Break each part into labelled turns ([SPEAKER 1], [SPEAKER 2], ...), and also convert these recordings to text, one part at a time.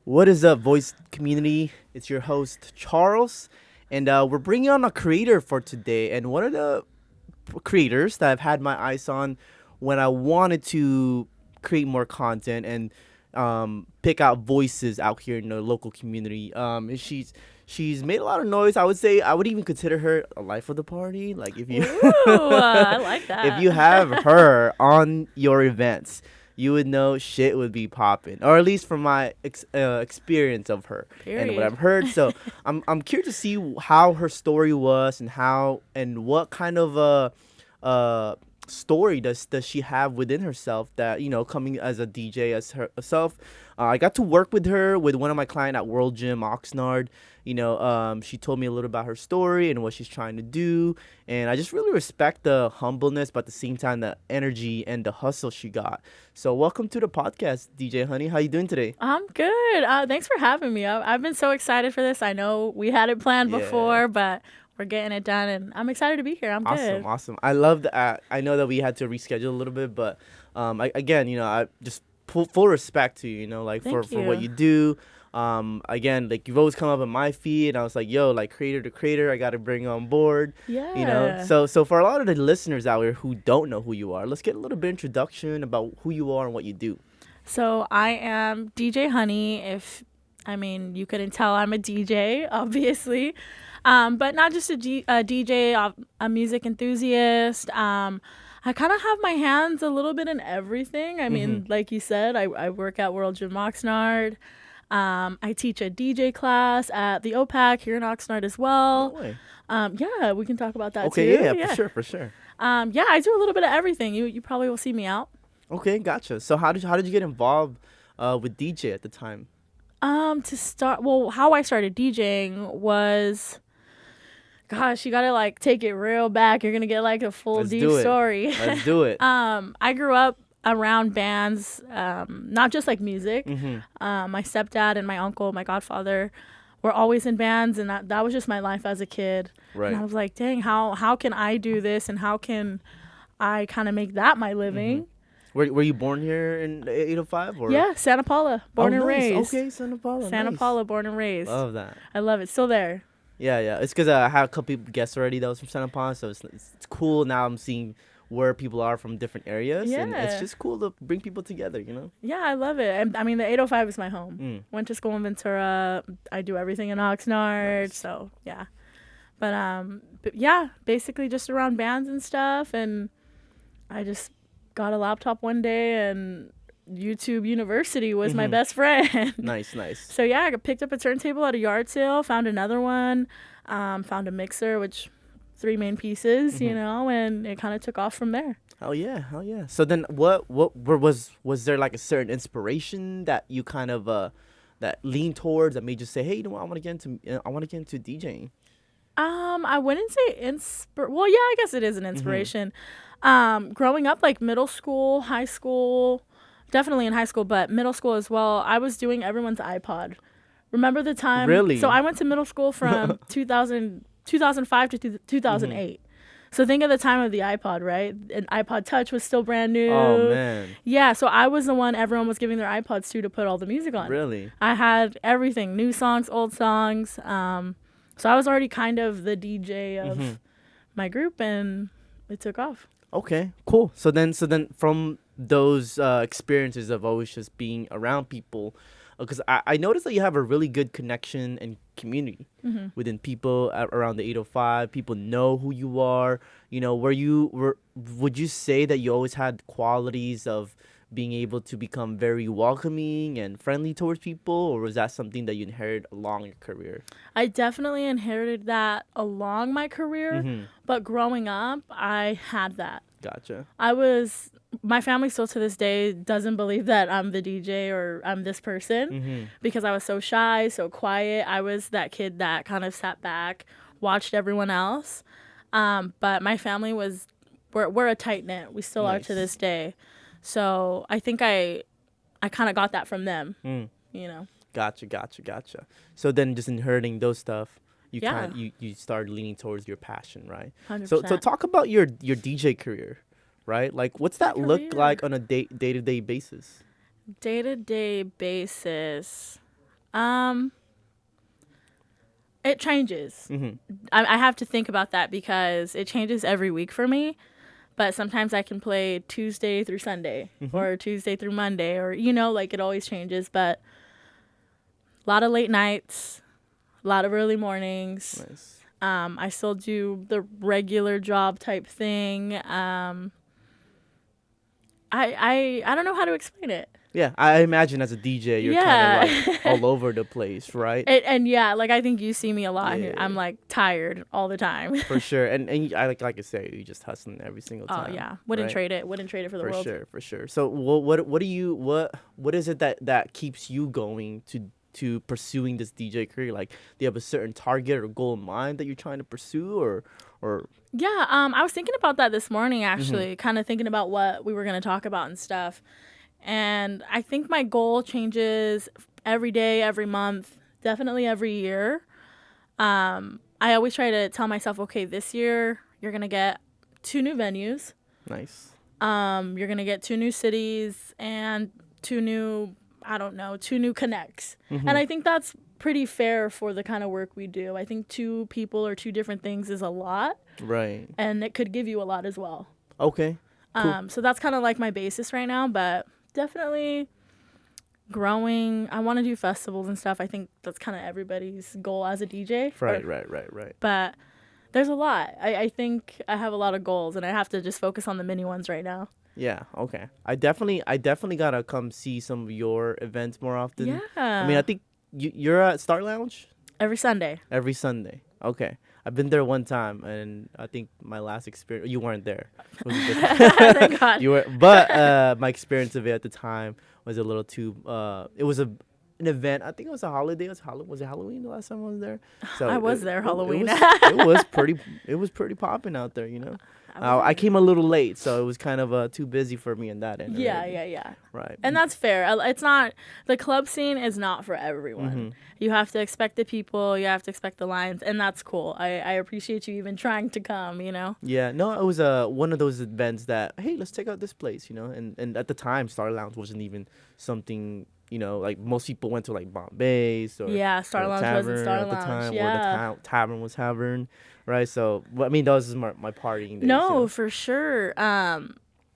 [SPEAKER 1] What is up, voice community? It's your host, Charles, and we're bringing on a creator for today. And one of the creators that I've had my eyes on when I wanted to create more content and pick out voices out here in the local community. She's made a lot of noise. I would say I would even consider her a life of the party. Like if you
[SPEAKER 2] I like that.
[SPEAKER 1] if you have her on your events, you would know shit would be popping, or at least from my experience of her and what
[SPEAKER 2] Period.
[SPEAKER 1] I've heard. So I'm curious to see how her story was and how and what kind of story does she have within herself that coming as a DJ as herself. I got to work with her with one of my clients at World Gym Oxnard. She told me a little about her story and what she's trying to do, and I just really respect the humbleness, but at the same time the energy and the hustle she got. So welcome to the podcast, DJ Honey. How you doing today?
[SPEAKER 2] I'm good. Thanks for having me. I've been so excited for this. I know we had it planned
[SPEAKER 1] Yeah.
[SPEAKER 2] before, but we're getting it done, and I'm excited to be here. I'm good.
[SPEAKER 1] Awesome. I love that. I know that we had to reschedule a little bit, but I just full respect to you. Like for
[SPEAKER 2] Thank
[SPEAKER 1] what
[SPEAKER 2] you.
[SPEAKER 1] you do. Again, like you've always come up in my feed, and I was like, yo, like creator to creator, I got to bring you on board.
[SPEAKER 2] Yeah.
[SPEAKER 1] So for a lot of the listeners out here who don't know who you are, let's get a little bit introduction about who you are and what you do.
[SPEAKER 2] So I am DJ Honey. You couldn't tell I'm a DJ, obviously, but not just a DJ, a music enthusiast. I kind of have my hands a little bit in everything. Like you said, I work at World Gym Oxnard. I teach a DJ class at the OPAC here in Oxnard as well.
[SPEAKER 1] No way.
[SPEAKER 2] Yeah, we can talk about that
[SPEAKER 1] Okay,
[SPEAKER 2] too.
[SPEAKER 1] yeah, for sure.
[SPEAKER 2] Yeah, I do a little bit of everything. You probably will see me out.
[SPEAKER 1] Okay, gotcha. So how did you get involved with DJ at the time?
[SPEAKER 2] To start, well, how I started DJing was, gosh, you gotta like take it real back. You're gonna get like a full
[SPEAKER 1] Let's
[SPEAKER 2] deep
[SPEAKER 1] do it.
[SPEAKER 2] story.
[SPEAKER 1] Let's do it.
[SPEAKER 2] I grew up around bands, not just like music.
[SPEAKER 1] Mm-hmm.
[SPEAKER 2] My stepdad and my uncle, my godfather, were always in bands, and that was just my life as a kid.
[SPEAKER 1] Right.
[SPEAKER 2] And I was like, dang, how can I do this, and how can I kind of make that my living?
[SPEAKER 1] Mm-hmm. Were you born here in 805 or?
[SPEAKER 2] Yeah, Santa Paula, born and
[SPEAKER 1] nice.
[SPEAKER 2] raised.
[SPEAKER 1] Okay, Santa Paula.
[SPEAKER 2] Santa
[SPEAKER 1] nice.
[SPEAKER 2] Paula, born and raised.
[SPEAKER 1] Love that.
[SPEAKER 2] I love it. Still there.
[SPEAKER 1] Yeah. It's because I had a couple people guests already that was from Santa Paula, so it's cool. Now I'm seeing where people are from different areas, and it's
[SPEAKER 2] Yeah.
[SPEAKER 1] just cool to bring people together.
[SPEAKER 2] Yeah, I love it. And, the 805 is my home.
[SPEAKER 1] Mm.
[SPEAKER 2] Went to school in Ventura. I do everything in Oxnard.
[SPEAKER 1] Nice.
[SPEAKER 2] So yeah, but yeah, basically just around bands and stuff. And I just got a laptop one day, and YouTube University was my
[SPEAKER 1] Mhm.
[SPEAKER 2] best friend.
[SPEAKER 1] Nice.
[SPEAKER 2] So yeah, I picked up a turntable at a yard sale, found another one, found a mixer, which 3 main pieces,
[SPEAKER 1] Mhm.
[SPEAKER 2] and it kind of took off from there.
[SPEAKER 1] Hell yeah. So then, was there like a certain inspiration that you kind of that leaned towards that made you say, hey, you know what, I want to get into DJing?
[SPEAKER 2] I wouldn't say well, yeah, I guess it is an inspiration. Growing up, like middle school, high school, definitely in high school, but middle school as well, I was doing everyone's iPod. Remember the time?
[SPEAKER 1] Really?
[SPEAKER 2] So I went to middle school from 2005 to 2008. So think of the time of the iPod, right? And iPod Touch was still brand new.
[SPEAKER 1] Oh man,
[SPEAKER 2] Yeah, so I was the one everyone was giving their iPods to put all the music on.
[SPEAKER 1] really?
[SPEAKER 2] I had everything, new songs, old songs. So I was already kind of the DJ of
[SPEAKER 1] Mhm.
[SPEAKER 2] my group, and it took off.
[SPEAKER 1] Okay, cool. So then from those experiences of always just being around people, because I noticed that you have a really good connection and community within people around the 805. People know who you are. Would you say that you always had qualities of being able to become very welcoming and friendly towards people, or was that something that you inherited along your career?
[SPEAKER 2] I definitely inherited that along my career,
[SPEAKER 1] Mm-hmm.
[SPEAKER 2] but growing up, I had that.
[SPEAKER 1] Gotcha.
[SPEAKER 2] My family still to this day doesn't believe that I'm the DJ or I'm this person
[SPEAKER 1] Mm-hmm.
[SPEAKER 2] because I was so shy, so quiet. I was that kid that kind of sat back, watched everyone else. But my family we're a tight knit. We still are to
[SPEAKER 1] Nice.
[SPEAKER 2] this day. So I think I kind of got that from them,
[SPEAKER 1] Mm.
[SPEAKER 2] you know.
[SPEAKER 1] Gotcha. So then just inheriting those stuff, you
[SPEAKER 2] Yeah.
[SPEAKER 1] you started leaning towards your passion, right?
[SPEAKER 2] 100%.
[SPEAKER 1] So talk about your DJ career, right? Like what's that look
[SPEAKER 2] career.
[SPEAKER 1] like on a day-to-day basis?
[SPEAKER 2] Day-to-day basis. It changes. I have to think about that because it changes every week for me. But sometimes I can play Tuesday through Sunday or Tuesday through Monday or, like it always changes. But a lot of late nights, a lot of early mornings.
[SPEAKER 1] Nice.
[SPEAKER 2] I still do the regular job type thing. I don't know how to explain it.
[SPEAKER 1] Yeah, I imagine as a DJ, you're kind of like all over the place, right?
[SPEAKER 2] And yeah, like I think you see me a lot here. I'm like tired all the time.
[SPEAKER 1] For sure. And I like I say, you just hustling every single time.
[SPEAKER 2] Oh yeah, wouldn't trade it for the world.
[SPEAKER 1] For sure. So what is it that keeps you going to pursuing this DJ career? Like, do you have a certain target or goal in mind that you're trying to pursue, or?
[SPEAKER 2] Yeah, I was thinking about that this morning actually, kind of thinking about what we were gonna talk about and stuff. And I think my goal changes every day, every month, definitely every year. I always try to tell myself, okay, this year you're going to get 2 new venues.
[SPEAKER 1] Nice.
[SPEAKER 2] You're going to get 2 new cities and 2 new connects. And I think that's pretty fair for the kind of work we do. I think 2 people or 2 different things is a lot.
[SPEAKER 1] Right.
[SPEAKER 2] And it could give you a lot as well.
[SPEAKER 1] Okay. Cool.
[SPEAKER 2] So that's kind of like my basis right now, but definitely growing. I want to do festivals and stuff. I think that's kind of everybody's goal as a DJ.
[SPEAKER 1] Right.
[SPEAKER 2] But there's a lot. I think I have a lot of goals, and I have to just focus on the mini ones right now.
[SPEAKER 1] Yeah. Okay. I definitely gotta come see some of your events more often.
[SPEAKER 2] Yeah.
[SPEAKER 1] I mean, I think you're at Star Lounge
[SPEAKER 2] every Sunday.
[SPEAKER 1] Every Sunday. Okay. I've been there one time, and I think my last experience, you weren't there.
[SPEAKER 2] Thank God.
[SPEAKER 1] You were, but my experience of it at the time was a little too. It was an event. I think it was a holiday. Was it Halloween the last time I was there? So
[SPEAKER 2] I was there Halloween.
[SPEAKER 1] It was pretty popping out there, I came a little late, so it was kind of too busy for me in that end.
[SPEAKER 2] Yeah.
[SPEAKER 1] Right.
[SPEAKER 2] And that's fair. It's not, the club scene is not for everyone. You have to expect the people, you have to expect the lines, and that's cool. I appreciate you even trying to come,
[SPEAKER 1] Yeah, no, it was one of those events that, hey, let's check out this place, and at the time, Star Lounge wasn't even something, like most people went to like Bombay's or
[SPEAKER 2] Star Lounge wasn't Star
[SPEAKER 1] at the
[SPEAKER 2] Lounge,
[SPEAKER 1] time,
[SPEAKER 2] yeah.
[SPEAKER 1] or the tavern was Tavern, right? So, I mean, that was my partying days.
[SPEAKER 2] No, for sure.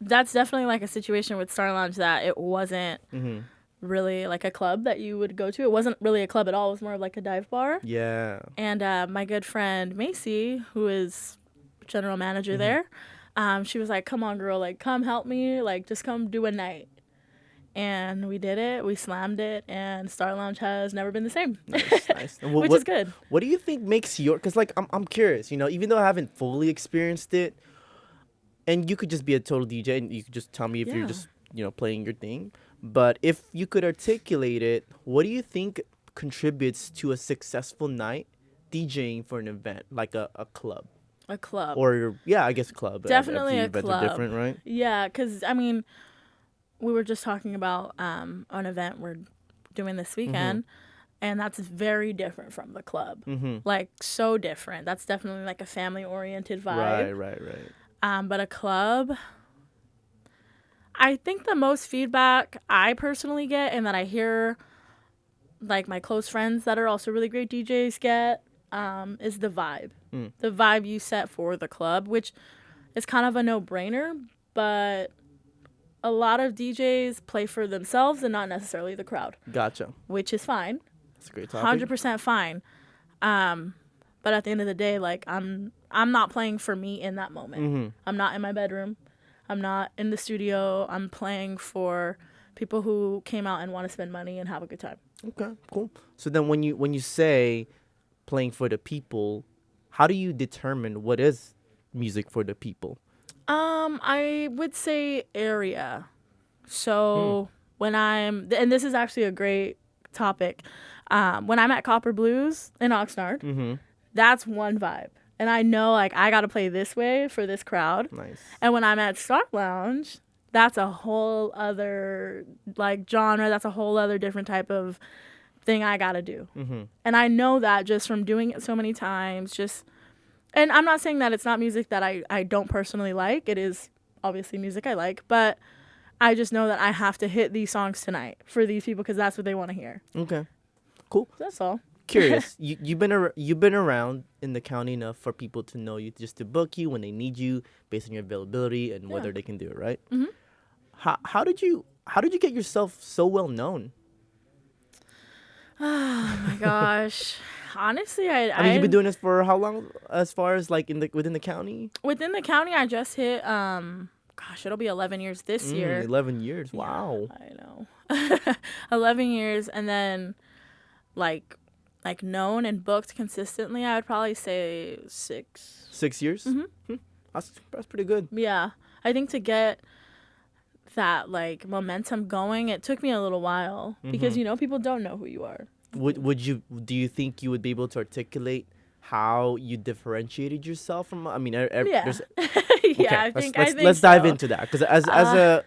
[SPEAKER 2] That's definitely like a situation with Star Lounge that it wasn't really like a club that you would go to. It wasn't really a club at all. It was more of like a dive bar.
[SPEAKER 1] Yeah.
[SPEAKER 2] And my good friend Macy, who is general manager there, she was like, come on, girl, like, come help me. Like, just come do a night. And we did it. We slammed it. And Star Lounge has never been the same.
[SPEAKER 1] Nice.
[SPEAKER 2] Which is good.
[SPEAKER 1] What do you think makes because like, I'm curious, even though I haven't fully experienced it, and you could just be a total DJ and you could just tell me if you're just, playing your thing. But if you could articulate it, what do you think contributes to a successful night DJing for an event, like a club?
[SPEAKER 2] A club.
[SPEAKER 1] Or, I guess club.
[SPEAKER 2] Definitely
[SPEAKER 1] Every
[SPEAKER 2] a
[SPEAKER 1] events
[SPEAKER 2] club.
[SPEAKER 1] are different, right?
[SPEAKER 2] Yeah, because, I mean, we were just talking about an event we're doing this weekend, and that's very different from the club. Like, so different. That's definitely like a family-oriented vibe.
[SPEAKER 1] Right.
[SPEAKER 2] But a club, I think the most feedback I personally get and that I hear, like, my close friends that are also really great DJs get, is the vibe. The vibe you set for the club, which is kind of a no-brainer, but a lot of DJs play for themselves and not necessarily the crowd.
[SPEAKER 1] Gotcha.
[SPEAKER 2] Which is fine.
[SPEAKER 1] That's a great topic.
[SPEAKER 2] 100% fine. But at the end of the day, like, I'm not playing for me in that moment. I'm not in my bedroom. I'm not in the studio. I'm playing for people who came out and want to spend money and have a good time.
[SPEAKER 1] Okay, cool. So then when you say playing for the people, how do you determine what is music for the people?
[SPEAKER 2] I would say area. So when and this is actually a great topic, when I'm at Copper Blues in Oxnard, that's one vibe. And I know, like, I got to play this way for this crowd.
[SPEAKER 1] Nice.
[SPEAKER 2] And when I'm at Star Lounge, that's a whole other, like, genre. That's a whole other different type of thing I got to do. And I know that just from doing it so many times, and I'm not saying that it's not music that I don't personally like. It is obviously music I like. But I just know that I have to hit these songs tonight for these people because that's what they want to hear.
[SPEAKER 1] Okay. Cool.
[SPEAKER 2] That's all.
[SPEAKER 1] Curious. You've been around in the county enough for people to know you, just to book you when they need you, based on your availability and whether they can do it, right?
[SPEAKER 2] Mm-hmm.
[SPEAKER 1] How did you get yourself so well known?
[SPEAKER 2] Oh my gosh. Honestly,
[SPEAKER 1] I mean, you've been doing this for how long? As far as like within the county?
[SPEAKER 2] Within the county, I just hit. Gosh, it'll be 11 years this year.
[SPEAKER 1] 11 years. Wow.
[SPEAKER 2] Yeah, I know. 11 years, and then like known and booked consistently, I would probably say 6.
[SPEAKER 1] 6 years?
[SPEAKER 2] Mm-hmm.
[SPEAKER 1] That's pretty good.
[SPEAKER 2] Yeah. I think to get that like momentum going, it took me a little while because, people don't know who you are.
[SPEAKER 1] Do you think you would be able to articulate how you differentiated yourself from, I mean,
[SPEAKER 2] Yeah.
[SPEAKER 1] yeah, I think let's dive into that, because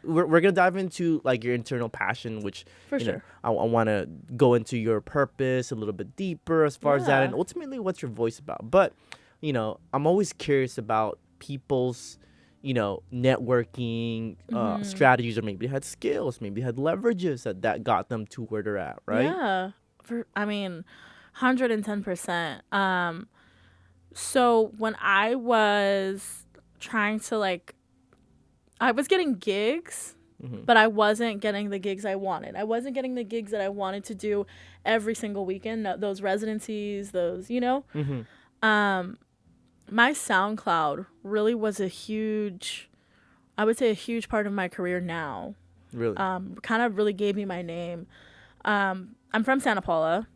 [SPEAKER 1] we're gonna dive into like your internal passion, which
[SPEAKER 2] for sure.
[SPEAKER 1] I want to go into your purpose a little bit deeper as far as that, and ultimately what's your voice about. But I'm always curious about people's networking strategies, or maybe they had skills, maybe they had leverages that got them to where they're at, right?
[SPEAKER 2] Yeah, 110%. So when I was trying to I was getting gigs, but I wasn't getting the gigs I wanted. I wasn't getting the gigs that I wanted to do every single weekend, those residencies, those, my SoundCloud really was a huge part of my career now.
[SPEAKER 1] Really?
[SPEAKER 2] Kind of really gave me my name. I'm from Santa Paula,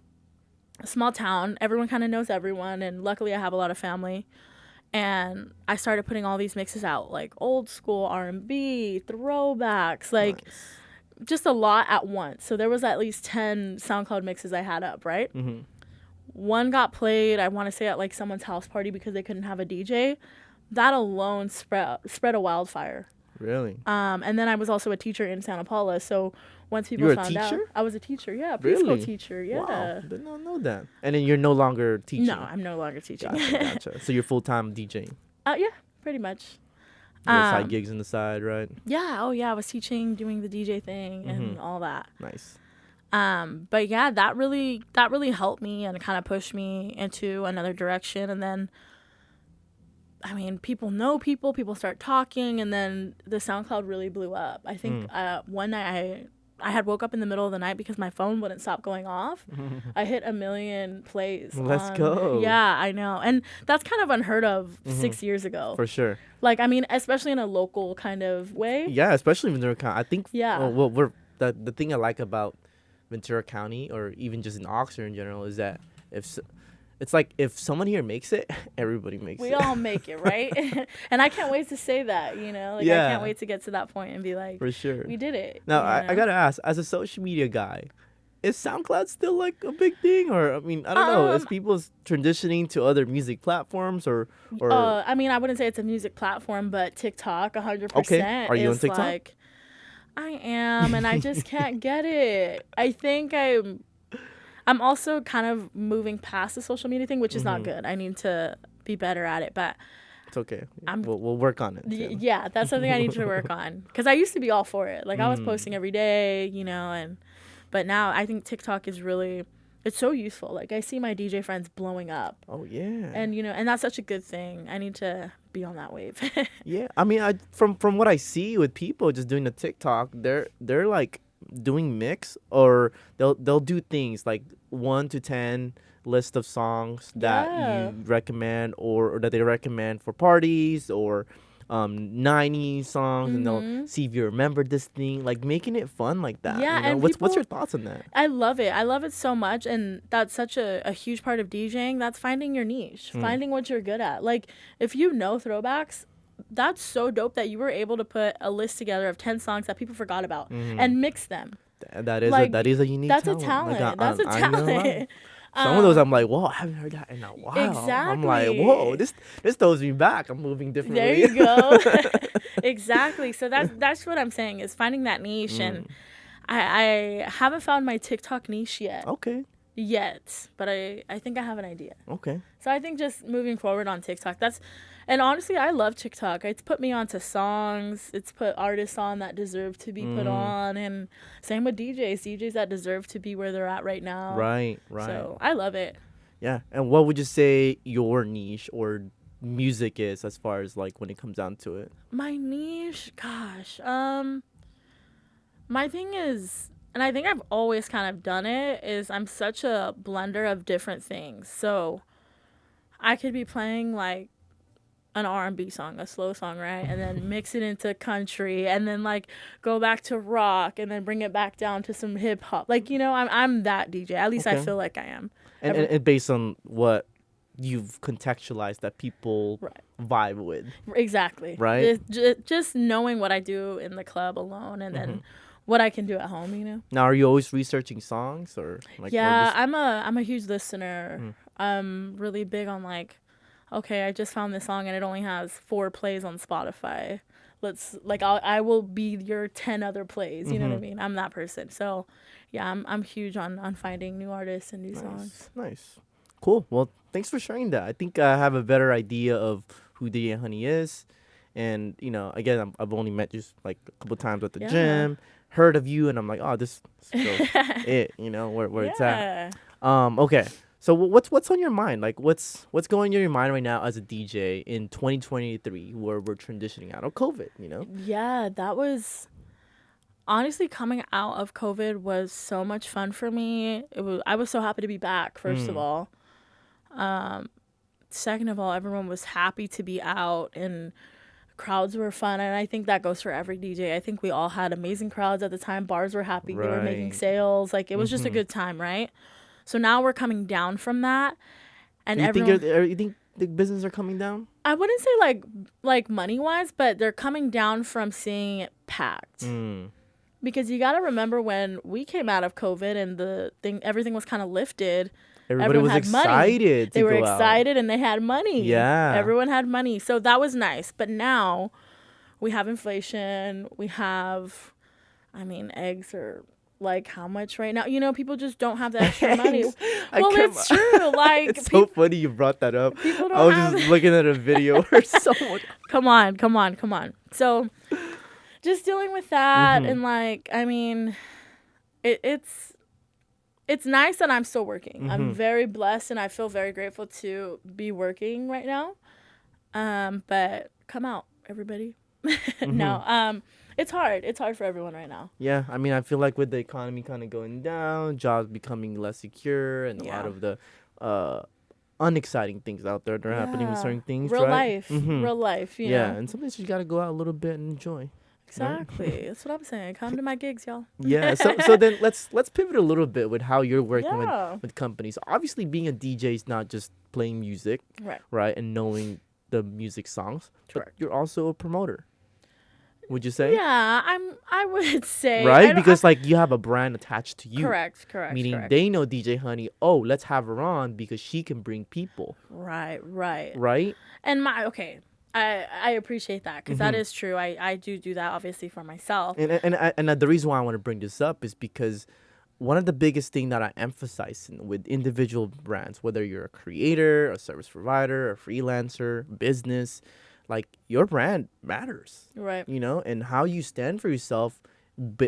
[SPEAKER 2] a small town. Everyone kind of knows everyone, and luckily I have a lot of family. And I started putting all these mixes out, like old school R&B, throwbacks, nice. Just a lot at once. So there was at least 10 SoundCloud mixes I had up, right? Mm-hmm. One got played, I want to say, at someone's house party because they couldn't have a DJ. That alone spread a wildfire.
[SPEAKER 1] Really?
[SPEAKER 2] And then I was also a teacher in Santa Paula, so once people found out, I was a teacher. Yeah, preschool teacher. Yeah.
[SPEAKER 1] Wow, did not know that. And then you're no longer teaching.
[SPEAKER 2] No, I'm no longer teaching.
[SPEAKER 1] Gotcha. So you're full time DJing.
[SPEAKER 2] Yeah, pretty much.
[SPEAKER 1] Side gigs on the side, right?
[SPEAKER 2] Yeah. Oh yeah, I was teaching, doing the DJ thing, and all that.
[SPEAKER 1] Nice.
[SPEAKER 2] But yeah, that really helped me and kind of pushed me into another direction. And then, I mean, people know people start talking, and then the SoundCloud really blew up. I think one night I had woke up in the middle of the night because my phone wouldn't stop going off. I hit 1 million plays.
[SPEAKER 1] Let's go.
[SPEAKER 2] Yeah, I know. And that's kind of unheard of 6 years ago.
[SPEAKER 1] For sure.
[SPEAKER 2] I mean, especially in a local kind of way.
[SPEAKER 1] Yeah, especially in Ventura County. I think,
[SPEAKER 2] yeah.
[SPEAKER 1] Well, the thing I like about Ventura County, or even just in Oxnard in general, is that if someone here makes it, everybody makes it.
[SPEAKER 2] We all make it, right? And I can't wait to say that, I can't wait to get to that point and be like,
[SPEAKER 1] for sure,
[SPEAKER 2] we did it.
[SPEAKER 1] Now, I gotta ask, as a social media guy, is SoundCloud still a big thing? Or, I mean, I don't know, is people transitioning to other music platforms or?
[SPEAKER 2] I mean, I wouldn't say it's a music platform, but TikTok, 100%.
[SPEAKER 1] Okay, are you on TikTok?
[SPEAKER 2] I am, and I just can't get it. I think I'm also kind of moving past the social media thing, which is not good. I need to be better at it, but
[SPEAKER 1] it's okay. We'll work on it.
[SPEAKER 2] Yeah, that's something I need to work on, because I used to be all for it. I was posting every day, but now I think TikTok is really, it's so useful. I see my DJ friends blowing up.
[SPEAKER 1] Oh yeah.
[SPEAKER 2] And and that's such a good thing. I need to be on that wave.
[SPEAKER 1] Yeah, I mean, from what I see with people just doing the TikTok, they're doing mix, or they'll do things like 1 to 10 list of songs that you recommend, or that they recommend for parties, or 90 songs, and they'll see if you remember this thing, making it fun like that.
[SPEAKER 2] Yeah, and
[SPEAKER 1] what's your thoughts on that?
[SPEAKER 2] I love it so much, and that's such a huge part of DJing. That's finding your niche, finding what you're good at. If you know throwbacks, that's so dope that you were able to put a list together of 10 songs that people forgot about and mix them.
[SPEAKER 1] That is a unique
[SPEAKER 2] that's
[SPEAKER 1] talent.
[SPEAKER 2] A talent. That's a talent.
[SPEAKER 1] Some of those I'm like, whoa, I haven't heard that in a while.
[SPEAKER 2] Exactly.
[SPEAKER 1] I'm like, whoa, this throws me back. I'm moving differently.
[SPEAKER 2] There you go. Exactly. So that's what I'm saying, is finding that niche, and I haven't found my TikTok niche yet.
[SPEAKER 1] Okay.
[SPEAKER 2] yet, but I think I have an idea.
[SPEAKER 1] Okay.
[SPEAKER 2] So I think just moving forward on TikTok, and honestly, I love TikTok. It's put me onto songs. It's put artists on that deserve to be put on, and same with DJs that deserve to be where they're at right now.
[SPEAKER 1] Right.
[SPEAKER 2] So I love it.
[SPEAKER 1] Yeah. And what would you say your niche or music is as far as like when it comes down to it?
[SPEAKER 2] My niche, gosh, my thing is, and I think I've always kind of done it, is I'm such a blender of different things. So I could be playing like an R&B song, a slow song, right? And then mix it into country, and then like go back to rock, and then bring it back down to some hip hop. Like, I'm that DJ. At least I feel like I am.
[SPEAKER 1] And based on what you've contextualized that people vibe with.
[SPEAKER 2] Exactly.
[SPEAKER 1] Right?
[SPEAKER 2] Just knowing what I do in the club alone, and then what I can do at home,
[SPEAKER 1] Now, are you always researching songs or like?
[SPEAKER 2] Yeah, I'm a huge listener. I'm really big on like, okay, I just found this song and it only has 4 plays on Spotify. I will be your 10 other plays. You know what I mean? I'm that person. So, yeah, I'm huge on finding new artists and new songs.
[SPEAKER 1] Nice. Cool. Well, thanks for sharing that. I think I have a better idea of who DJ Honey is. And, again, I've only met you like a couple times at the gym, heard of you, and I'm like, oh, this is it, where it's at. Okay. So what's on your mind? Like, what's going on your mind right now as a DJ in 2023 where we're transitioning out of COVID,
[SPEAKER 2] Yeah, that was... Honestly, coming out of COVID was so much fun for me. I was so happy to be back, first of all. Second of all, everyone was happy to be out, and crowds were fun. And I think that goes for every DJ. I think we all had amazing crowds at the time. Bars were happy. They were making sales. Like, it was just a good time, right? So now we're coming down from that. And
[SPEAKER 1] you think the business are coming down?
[SPEAKER 2] I wouldn't say like money-wise, but they're coming down from seeing it packed. Because you got to remember when we came out of COVID and everything was kind of lifted.
[SPEAKER 1] Everybody was excited.
[SPEAKER 2] They were excited and they had money.
[SPEAKER 1] Yeah.
[SPEAKER 2] Everyone had money. So that was nice. But now we have inflation. We have, eggs are like how much right now? People just don't have the extra money. Well, it's true. Like,
[SPEAKER 1] it's so funny you brought that up.
[SPEAKER 2] People don't
[SPEAKER 1] I was just looking at a video or someone.
[SPEAKER 2] Come on. So just dealing with that and like, it's nice that I'm still working. I'm very blessed and I feel very grateful to be working right now. But come out, everybody. No, it's hard. It's hard for everyone right now.
[SPEAKER 1] Yeah, I feel like with the economy kind of going down, jobs becoming less secure, and a lot of the unexciting things out there that are happening with certain things,
[SPEAKER 2] real
[SPEAKER 1] right?
[SPEAKER 2] Real life, you know?
[SPEAKER 1] And sometimes you got to go out a little bit and enjoy.
[SPEAKER 2] Exactly. Right? That's what I'm saying. Come to my gigs, y'all.
[SPEAKER 1] Yeah. So then let's pivot a little bit with how you're working with companies. Obviously, being a DJ is not just playing music, right, and knowing the music songs. But you're also a promoter. Would you say?
[SPEAKER 2] Yeah, I would say.
[SPEAKER 1] Right, because like you have a brand attached to you.
[SPEAKER 2] Correct.
[SPEAKER 1] Meaning they know DJ Honey. Oh, let's have her on because she can bring people.
[SPEAKER 2] Right. And I appreciate that because that is true. I do that obviously for myself.
[SPEAKER 1] And the reason why I want to bring this up is because one of the biggest thing that I emphasize with individual brands, whether you're a creator, a service provider, a freelancer, business, like your brand matters,
[SPEAKER 2] right?
[SPEAKER 1] And how you stand for yourself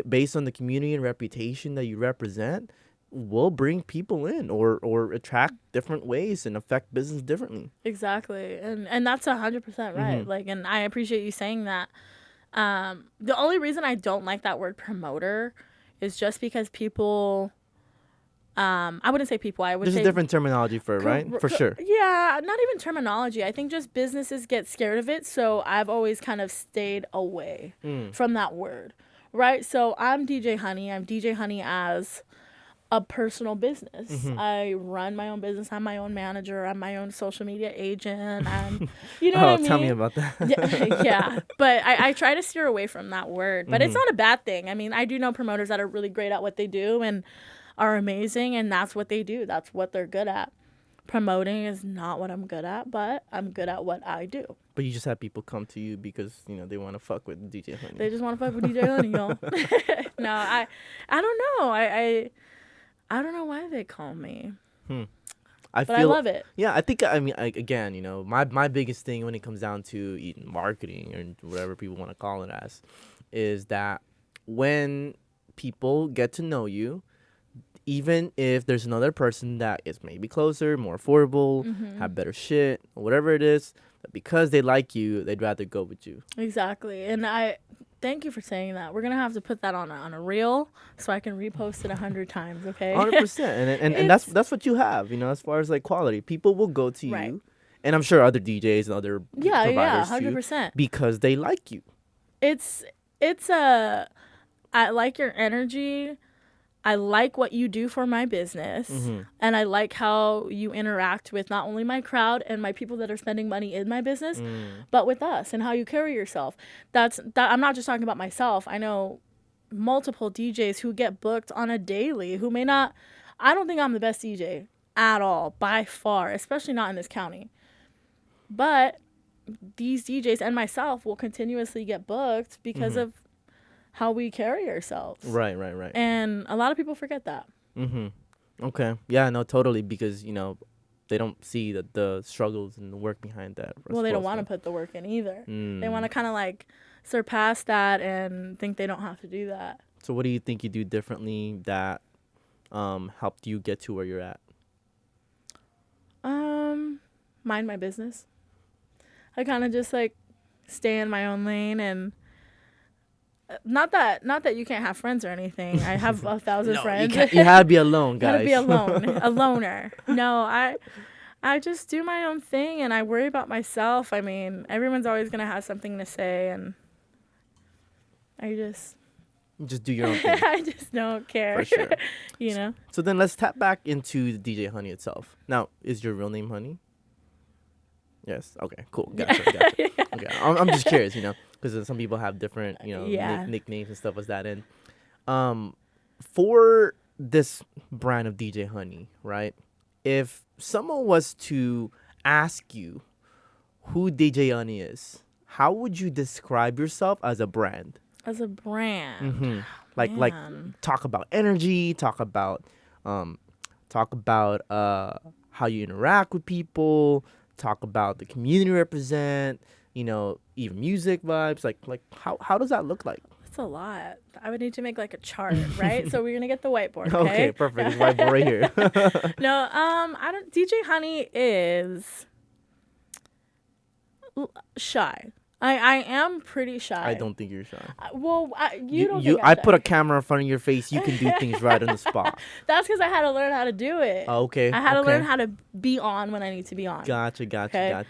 [SPEAKER 1] based on the community and reputation that you represent will bring people in or attract different ways and affect business differently.
[SPEAKER 2] Exactly. And that's 100% right. Like, and I appreciate you saying that. The only reason I don't like that word promoter is just because people, I wouldn't say people, I would say...
[SPEAKER 1] There's a different terminology for it, right? For sure.
[SPEAKER 2] Yeah, not even terminology. I think just businesses get scared of it, so I've always kind of stayed away from that word, right? So I'm DJ Honey. I'm DJ Honey as a personal business. I run my own business. I'm my own manager. I'm my own social media agent. You know what I mean?
[SPEAKER 1] Tell me about that.
[SPEAKER 2] Yeah. But I try to steer away from that word. But it's not a bad thing. I do know promoters that are really great at what they do and are amazing, and that's what they do. That's what they're good at. Promoting is not what I'm good at, but I'm good at what I do.
[SPEAKER 1] But you just have people come to you because, they want to fuck with DJ Honey.
[SPEAKER 2] They just want to fuck with DJ Honey, y'all. No, I don't know. I don't know why they call me.
[SPEAKER 1] I
[SPEAKER 2] But I love it.
[SPEAKER 1] Yeah, I think, I mean, again, my biggest thing when it comes down to even marketing or whatever people want to call it as, is that when people get to know you, even if there's another person that is maybe closer, more affordable, have better shit, or whatever it is, but because they like you, they'd rather go with you.
[SPEAKER 2] Exactly. And I thank you for saying that. We're going to have to put that on a reel so I can repost it 100 times, okay?
[SPEAKER 1] 100%. And that's what you have, as far as like quality. People will go to
[SPEAKER 2] Right.
[SPEAKER 1] you, and I'm sure other DJs and other providers
[SPEAKER 2] 100%.
[SPEAKER 1] too, because they like you.
[SPEAKER 2] It's I like your energy. I like what you do for my business, and I like how you interact with not only my crowd and my people that are spending money in my business, but with us and how you carry yourself. That I'm not just talking about myself. I know multiple DJs who get booked on a daily who may not. I don't think I'm the best DJ at all, by far, especially not in this county. But these DJs and myself will continuously get booked because of how we carry ourselves.
[SPEAKER 1] Right.
[SPEAKER 2] And a lot of people forget that.
[SPEAKER 1] Okay. Yeah, no, totally, because, they don't see the struggles and the work behind that.
[SPEAKER 2] Well, they don't want to put the work in either. They want to kind of like surpass that and think they don't have to do that.
[SPEAKER 1] So what do you think you do differently that helped you get to where you're at?
[SPEAKER 2] Mind my business. I kind of just like stay in my own lane, and not that you can't have friends or anything. I have 1,000 friends.
[SPEAKER 1] You have to be alone, guys.
[SPEAKER 2] Gotta be alone, a loner. No, I just do my own thing, and I worry about myself. I mean, everyone's always gonna have something to say, and I just
[SPEAKER 1] do your own thing.
[SPEAKER 2] I just don't care.
[SPEAKER 1] For sure. So then let's tap back into the DJ Honey itself. Now, is your real name Honey? Yes. Okay. Cool. Gotcha.
[SPEAKER 2] Yeah.
[SPEAKER 1] Okay. I'm just curious, because some people have different,
[SPEAKER 2] Yeah.
[SPEAKER 1] nicknames and stuff like that. And for this brand of DJ Honey, right? If someone was to ask you who DJ Honey is, how would you describe yourself as a brand?
[SPEAKER 2] As a brand,
[SPEAKER 1] Like talk about energy, talk about how you interact with people, talk about the community represent, even music vibes. Like how does that look like?
[SPEAKER 2] That's a lot. I would need to make like a chart, right? So we're gonna get the whiteboard.
[SPEAKER 1] Okay, perfect. It's whiteboard right here.
[SPEAKER 2] No, I don't. DJ Honey is shy. I am pretty shy.
[SPEAKER 1] I don't think you're shy.
[SPEAKER 2] You don't think I'm
[SPEAKER 1] I
[SPEAKER 2] shy.
[SPEAKER 1] put a camera in front of your face. You can do things right on the spot.
[SPEAKER 2] That's because I had to learn how to do it.
[SPEAKER 1] Okay.
[SPEAKER 2] I had to learn how to be on when I need to be on.
[SPEAKER 1] Gotcha.
[SPEAKER 2] Okay?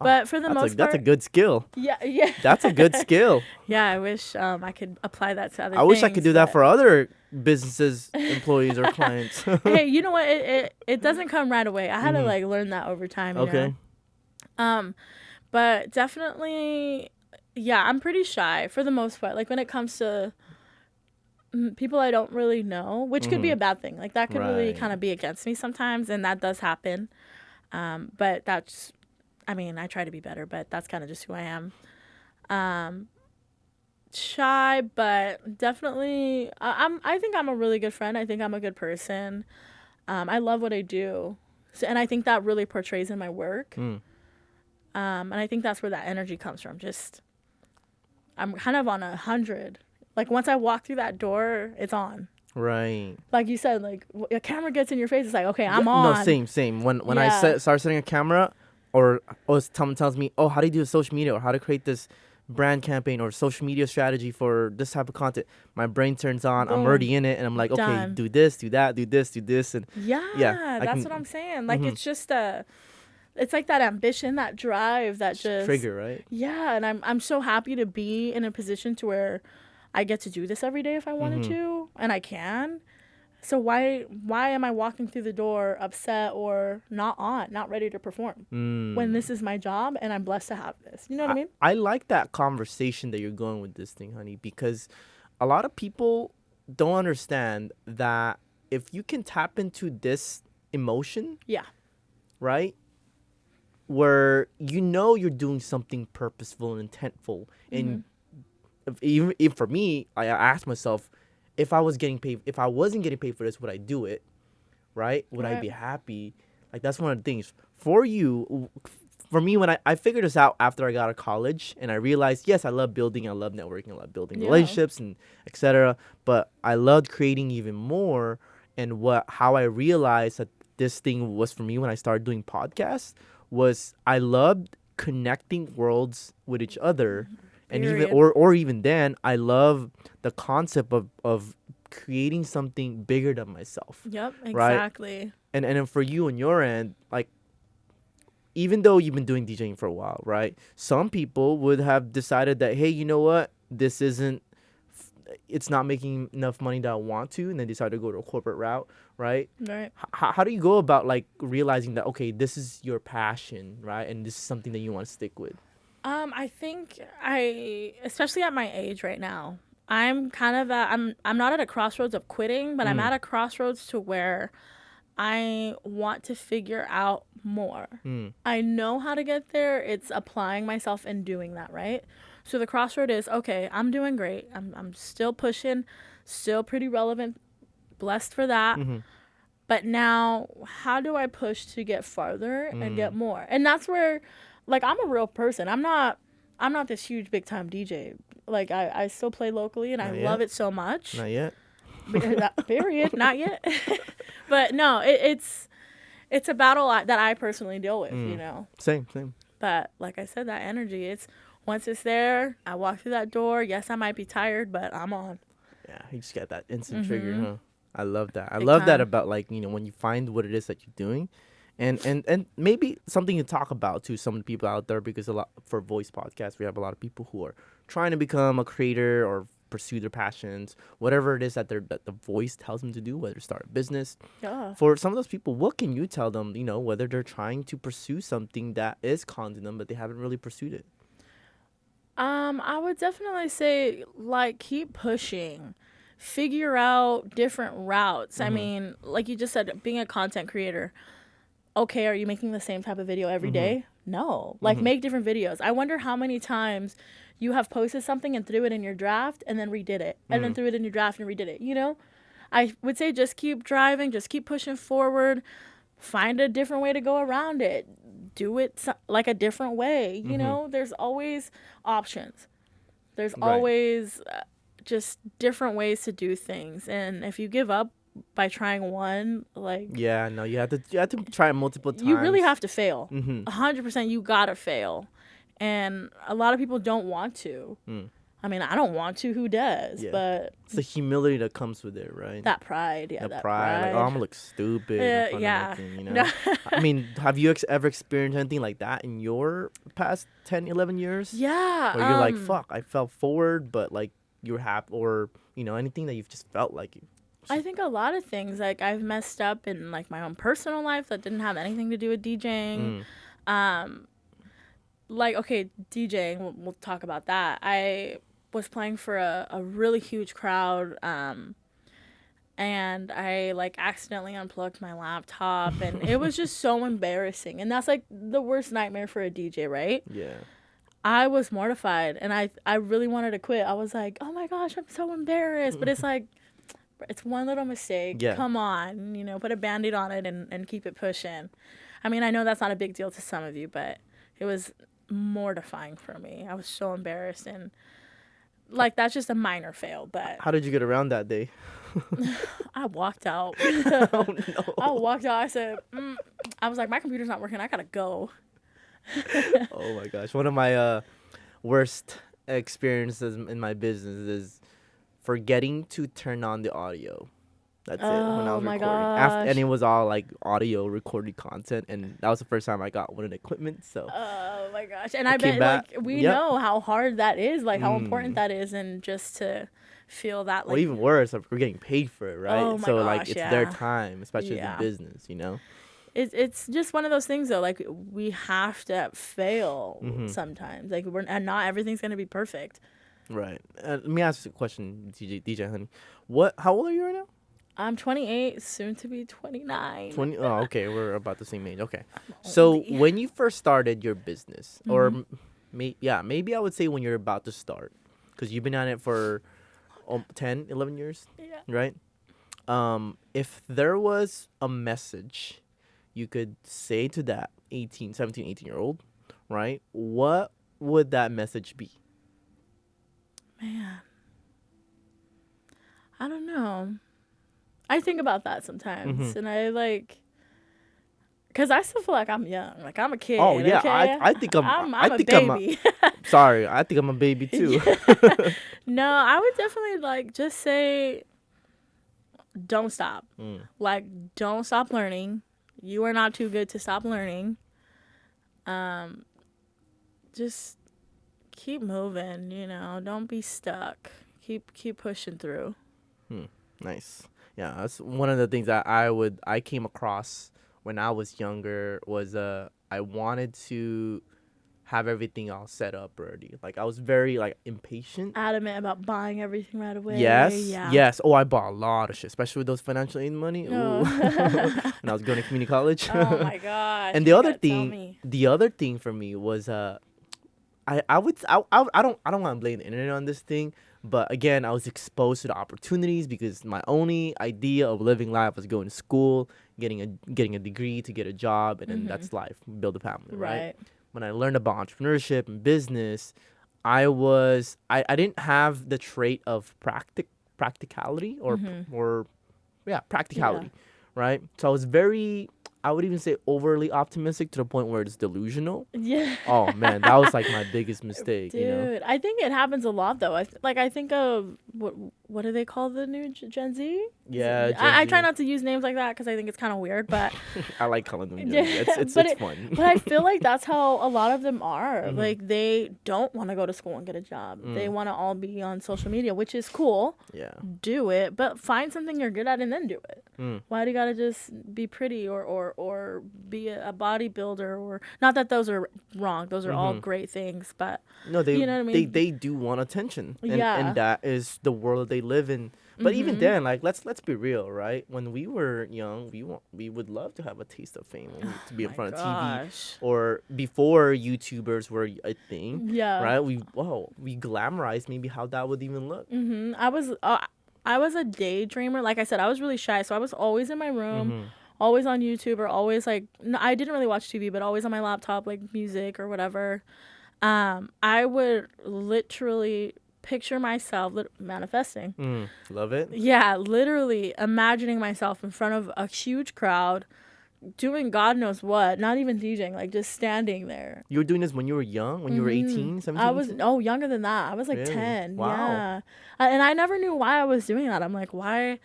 [SPEAKER 2] But for the most part,
[SPEAKER 1] that's a good skill.
[SPEAKER 2] Yeah.
[SPEAKER 1] That's a good skill.
[SPEAKER 2] Yeah, I wish I could apply that to other
[SPEAKER 1] I
[SPEAKER 2] things.
[SPEAKER 1] wish I could do that for other businesses, employees, or clients.
[SPEAKER 2] Hey, you know what? It doesn't come right away. I had to like learn that over time. You know? But definitely, yeah, I'm pretty shy for the most part. Like when it comes to people I don't really know, which could be a bad thing. Like that could really kind of be against me sometimes, and that does happen. But that's, I mean, I try to be better, but that's kind of just who I am. Shy, but definitely, I think I'm a really good friend. I think I'm a good person. I love what I do, and I think that really portrays in my work. And I think that's where that energy comes from. Just, I'm kind of on 100. Like once I walk through that door, it's on.
[SPEAKER 1] Right.
[SPEAKER 2] Like you said, like a camera gets in your face, it's like, okay, I'm on.
[SPEAKER 1] No, same. When I start setting a camera, or someone tells me, oh, how do you do social media, or how to create this brand campaign or social media strategy for this type of content, my brain turns on. Boom. I'm already in it, and I'm like, okay, do this, do that, do this, do this, and
[SPEAKER 2] that's what I'm saying. Like it's just it's like that ambition, that drive, that just
[SPEAKER 1] trigger, right?
[SPEAKER 2] Yeah, and I'm so happy to be in a position to where I get to do this every day if I wanted to, and I can. So why am I walking through the door upset or not ready to perform when this is my job and I'm blessed to have this? You know what I mean?
[SPEAKER 1] I like that conversation that you're going with this thing, honey, because a lot of people don't understand that if you can tap into this emotion, right, where you're doing something purposeful and intentful, and even for me, I asked myself, if I wasn't getting paid for this, would I do it? right? Would I
[SPEAKER 2] Right.
[SPEAKER 1] be happy? Like, that's one of the things. For you, for me, when I figured this out after I got out of college, and I realized, yes, I love building, I love networking, I love building
[SPEAKER 2] Yeah.
[SPEAKER 1] relationships, and etc. But I loved creating even more. And how I realized that this thing was for me when I started doing podcasts was I loved connecting worlds with each other. And even
[SPEAKER 2] Period.
[SPEAKER 1] or even then, I love the concept of creating something bigger than myself.
[SPEAKER 2] Yep,
[SPEAKER 1] Right?
[SPEAKER 2] exactly.
[SPEAKER 1] And then for you on your end, like, even though you've been doing DJing for a while, right? Some people would have decided that, hey, you know what, this isn't, it's not making enough money that I want to, and then decide to go to a corporate route, right?
[SPEAKER 2] Right.
[SPEAKER 1] How do you go about like realizing that, okay, this is your passion, right, and this is something that you want to stick with?
[SPEAKER 2] I think especially at my age right now, I'm kind of I'm not at a crossroads of quitting, but I'm at a crossroads to where I want to figure out more. I know how to get there. It's applying myself and doing that, right? So the crossroad is, okay, I'm doing great. I'm still pushing, still pretty relevant, blessed for that. But now, how do I push to get farther and get more? And that's where, like, I'm a real person. I'm not this huge big time DJ. Like, I still play locally and I love it so much.
[SPEAKER 1] Not yet.
[SPEAKER 2] Period. Not yet. But no, it's a battle that I personally deal with, you know.
[SPEAKER 1] Same.
[SPEAKER 2] But like I said, that energy, it's once it's there, I walk through that door. Yes, I might be tired, but I'm on.
[SPEAKER 1] Yeah, you just get that instant trigger, huh? I love that. I
[SPEAKER 2] Big
[SPEAKER 1] love that
[SPEAKER 2] time.
[SPEAKER 1] about, like, you know, when you find what it is that you're doing, and maybe something to talk about to some of the people out there, because a lot for voice podcasts, we have a lot of people who are trying to become a creator or pursue their passions, whatever it is that the voice tells them to do, whether start a business.
[SPEAKER 2] Yeah.
[SPEAKER 1] For some of those people, what can you tell them, you know, whether they're trying to pursue something that is calling to them, but they haven't really pursued it?
[SPEAKER 2] I would definitely say, like, keep pushing. Figure out different routes. I mean, like you just said, being a content creator. Okay, are you making the same type of video every day? No. Like, make different videos. I wonder how many times you have posted something and threw it in your draft and then redid it. And then threw it in your draft and redid it, you know? I would say just keep driving, just keep pushing forward. Find a different way to go around it. Do it like a different way. You know, there's always options. There's always just different ways to do things. And if you give up by trying one, like,
[SPEAKER 1] Yeah, no, you have to try it multiple times.
[SPEAKER 2] you really have to fail. 100% you gotta fail. And a lot of people don't want to. I mean, I don't want to. Who does?
[SPEAKER 1] Yeah.
[SPEAKER 2] But
[SPEAKER 1] It's the humility that comes with it, right?
[SPEAKER 2] that pride, yeah,
[SPEAKER 1] The
[SPEAKER 2] that
[SPEAKER 1] pride. Like, oh, I'm gonna look stupid. in front
[SPEAKER 2] yeah.
[SPEAKER 1] of my thing, you know?
[SPEAKER 2] No.
[SPEAKER 1] I mean, have you ever experienced anything like that in your past 10, 11 years?
[SPEAKER 2] Yeah.
[SPEAKER 1] Where you're like, fuck, I fell forward, but like you're happy, or, you know, anything that you've just felt like you.
[SPEAKER 2] I think a lot of things, like, I've messed up in, like, my own personal life that didn't have anything to do with DJing. Like, okay, DJing, we'll talk about that. I was playing for a really huge crowd, and I, like, accidentally unplugged my laptop, and it was just so embarrassing. And that's, like, the worst nightmare for a DJ, right?
[SPEAKER 1] Yeah.
[SPEAKER 2] I was mortified, and I really wanted to quit. I was like, oh my gosh, I'm so embarrassed. But it's like, it's one little mistake.
[SPEAKER 1] Yeah.
[SPEAKER 2] Come on, you know, put a Band-Aid on it and keep it pushing. I mean, I know that's not a big deal to some of you, but it was mortifying for me. I was so embarrassed, and, like, that's just a minor fail. But
[SPEAKER 1] How did you get around that day?
[SPEAKER 2] I walked out.
[SPEAKER 1] Oh no.
[SPEAKER 2] I walked out. I said, I was like, my computer's not working. I gotta go.
[SPEAKER 1] Oh my gosh. One of my worst experiences in my business is forgetting to turn on the audio. That's it. When I
[SPEAKER 2] Oh
[SPEAKER 1] was
[SPEAKER 2] my
[SPEAKER 1] recording. And
[SPEAKER 2] gosh.
[SPEAKER 1] it was all like audio recorded content, and that was the first time I got one of the equipment. So
[SPEAKER 2] Oh my gosh. And
[SPEAKER 1] I
[SPEAKER 2] I
[SPEAKER 1] came
[SPEAKER 2] bet,
[SPEAKER 1] back-
[SPEAKER 2] like, we
[SPEAKER 1] yep.
[SPEAKER 2] know how hard that is, like, how important that is, and just to feel that, like,
[SPEAKER 1] well, even worse, we're getting paid for it, right?
[SPEAKER 2] Oh my
[SPEAKER 1] so like
[SPEAKER 2] gosh,
[SPEAKER 1] it's their
[SPEAKER 2] yeah.
[SPEAKER 1] time, especially
[SPEAKER 2] Yeah.
[SPEAKER 1] in business, you know.
[SPEAKER 2] it's just one of those things, though. Like, we have to fail
[SPEAKER 1] Mm-hmm.
[SPEAKER 2] sometimes. Like, and not everything's gonna be perfect.
[SPEAKER 1] Right. Let me ask you a question, DJ Honey. How old are you right now?
[SPEAKER 2] I'm 28, soon to be 29.
[SPEAKER 1] 20. Oh, okay. We're about the same age. Okay. So
[SPEAKER 2] oldie.
[SPEAKER 1] when you first started your business, or
[SPEAKER 2] Mm-hmm.
[SPEAKER 1] maybe I would say when you're about to start, because you've been at it for 10, 11 years,
[SPEAKER 2] Yeah.
[SPEAKER 1] right? If there was a message you could say to that 18 year old, right? What would that message be?
[SPEAKER 2] Man, I don't know. I think about that sometimes, and I like, cause I still feel like I'm young, like I'm a kid.
[SPEAKER 1] Oh yeah,
[SPEAKER 2] okay?
[SPEAKER 1] I think
[SPEAKER 2] I'm
[SPEAKER 1] I
[SPEAKER 2] a
[SPEAKER 1] think
[SPEAKER 2] baby.
[SPEAKER 1] sorry, I think I'm a baby too.
[SPEAKER 2] No, I would definitely like just say, don't stop. Like, don't stop learning. You are not too good to stop learning. Just keep moving. Don't be stuck. Keep pushing through.
[SPEAKER 1] Nice. Yeah, that's one of the things that I came across when I was younger was I wanted to have everything all set up already. Like I was very like impatient.
[SPEAKER 2] Adamant about buying everything right away.
[SPEAKER 1] Yes.
[SPEAKER 2] Yeah.
[SPEAKER 1] Yes. Oh, I bought a lot of shit, especially with those financial aid money. Ooh.
[SPEAKER 2] Oh.
[SPEAKER 1] When I was going to community college.
[SPEAKER 2] Oh my gosh.
[SPEAKER 1] And the other thing for me was I don't want to blame the internet on this thing, but again, I was exposed to the opportunities because my only idea of living life was going to school, getting a degree to get a job, and then that's life, build a family, right? When I learned about entrepreneurship and business, I didn't have the trait of practicality or practicality, right? So I would even say overly optimistic to the point where it's delusional.
[SPEAKER 2] Yeah.
[SPEAKER 1] Oh man, that was like my biggest mistake.
[SPEAKER 2] Dude, I think it happens a lot though. I think of what do they call the new Gen Z?
[SPEAKER 1] Yeah,
[SPEAKER 2] I try not to use names like that because I think it's kind of weird, but
[SPEAKER 1] I like calling them Gen Z. It's fun.
[SPEAKER 2] But I feel like that's how a lot of them are. Like they don't want to go to school and get a job. They want to all be on social media, which is cool.
[SPEAKER 1] Yeah.
[SPEAKER 2] Do it, but find something you're good at and then do it. Why do you gotta just be pretty or be a bodybuilder or not that those are wrong. Those are all great things, but
[SPEAKER 1] no,
[SPEAKER 2] you know what I mean?
[SPEAKER 1] They do want attention, and that is the world they live in. But even then, like let's be real, right? When we were young, we would love to have a taste of fame, to be in front of TV, or before YouTubers were a thing.
[SPEAKER 2] Yeah,
[SPEAKER 1] right. We glamorized maybe how that would even look.
[SPEAKER 2] I was a daydreamer. Like I said, I was really shy, so I was always in my room. Always on YouTube or always like I didn't really watch TV, but always on my laptop, like music or whatever. I would literally picture myself manifesting.
[SPEAKER 1] Love it.
[SPEAKER 2] Yeah, literally imagining myself in front of a huge crowd doing God knows what, not even DJing, like just standing there.
[SPEAKER 1] You were doing this when you were young, when you were 18, 17?
[SPEAKER 2] I was, younger than that. I was like
[SPEAKER 1] Really?
[SPEAKER 2] 10.
[SPEAKER 1] Wow.
[SPEAKER 2] Yeah. And I never knew why I was doing that. I'm like, why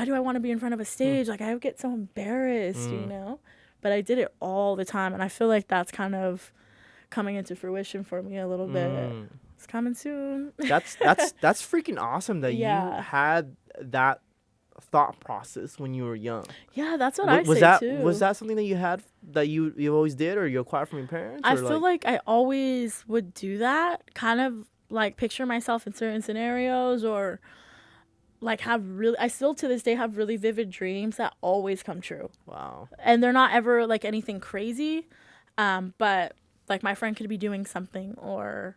[SPEAKER 2] do I want to be in front of a stage? Like I would get so embarrassed, But I did it all the time. And I feel like that's kind of coming into fruition for me a little bit. It's coming soon.
[SPEAKER 1] That's freaking awesome that you had that thought process when you were young.
[SPEAKER 2] Yeah, that's what I say too.
[SPEAKER 1] Was that something that you had that you always did, or you acquired from your parents?
[SPEAKER 2] I feel like I always would do that, kind of like picture myself in certain scenarios, or like I still to this day have really vivid dreams that always come true.
[SPEAKER 1] Wow.
[SPEAKER 2] And they're not ever like anything crazy, but like my friend could be doing something, or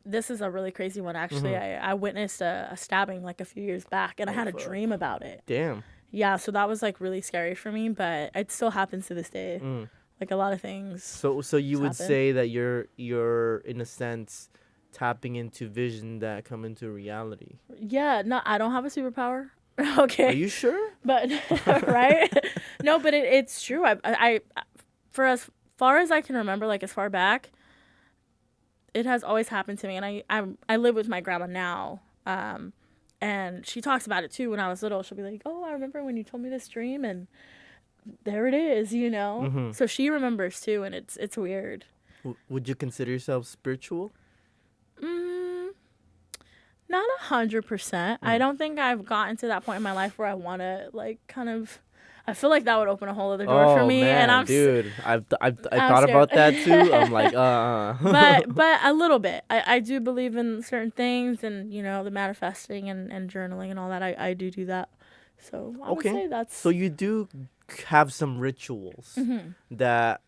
[SPEAKER 2] this is a really crazy one actually. I witnessed a stabbing like a few years back, and I had a dream about it.
[SPEAKER 1] Damn.
[SPEAKER 2] Yeah, so that was like really scary for me, but it still happens to this day. Like a lot of things.
[SPEAKER 1] So you would say that you're in a sense tapping into vision that come into reality.
[SPEAKER 2] Yeah, no, I don't have a superpower. Okay.
[SPEAKER 1] Are you sure?
[SPEAKER 2] But right? No, but it's true. I for as far as I can remember, like as far back, it has always happened to me, and I live with my grandma now. And she talks about it too. When I was little, she'll be like, "Oh, I remember when you told me this dream, and there it is," So she remembers too, and it's weird.
[SPEAKER 1] Would you consider yourself spiritual?
[SPEAKER 2] Not 100%. I don't think I've gotten to that point in my life where I want to like kind of. I feel like that would open a whole other door for me,
[SPEAKER 1] man,
[SPEAKER 2] and I'm
[SPEAKER 1] I've thought about that too. I'm like,
[SPEAKER 2] But a little bit. I do believe in certain things, and the manifesting and journaling and all that. I do that. So I would say that's.
[SPEAKER 1] So you do have some rituals that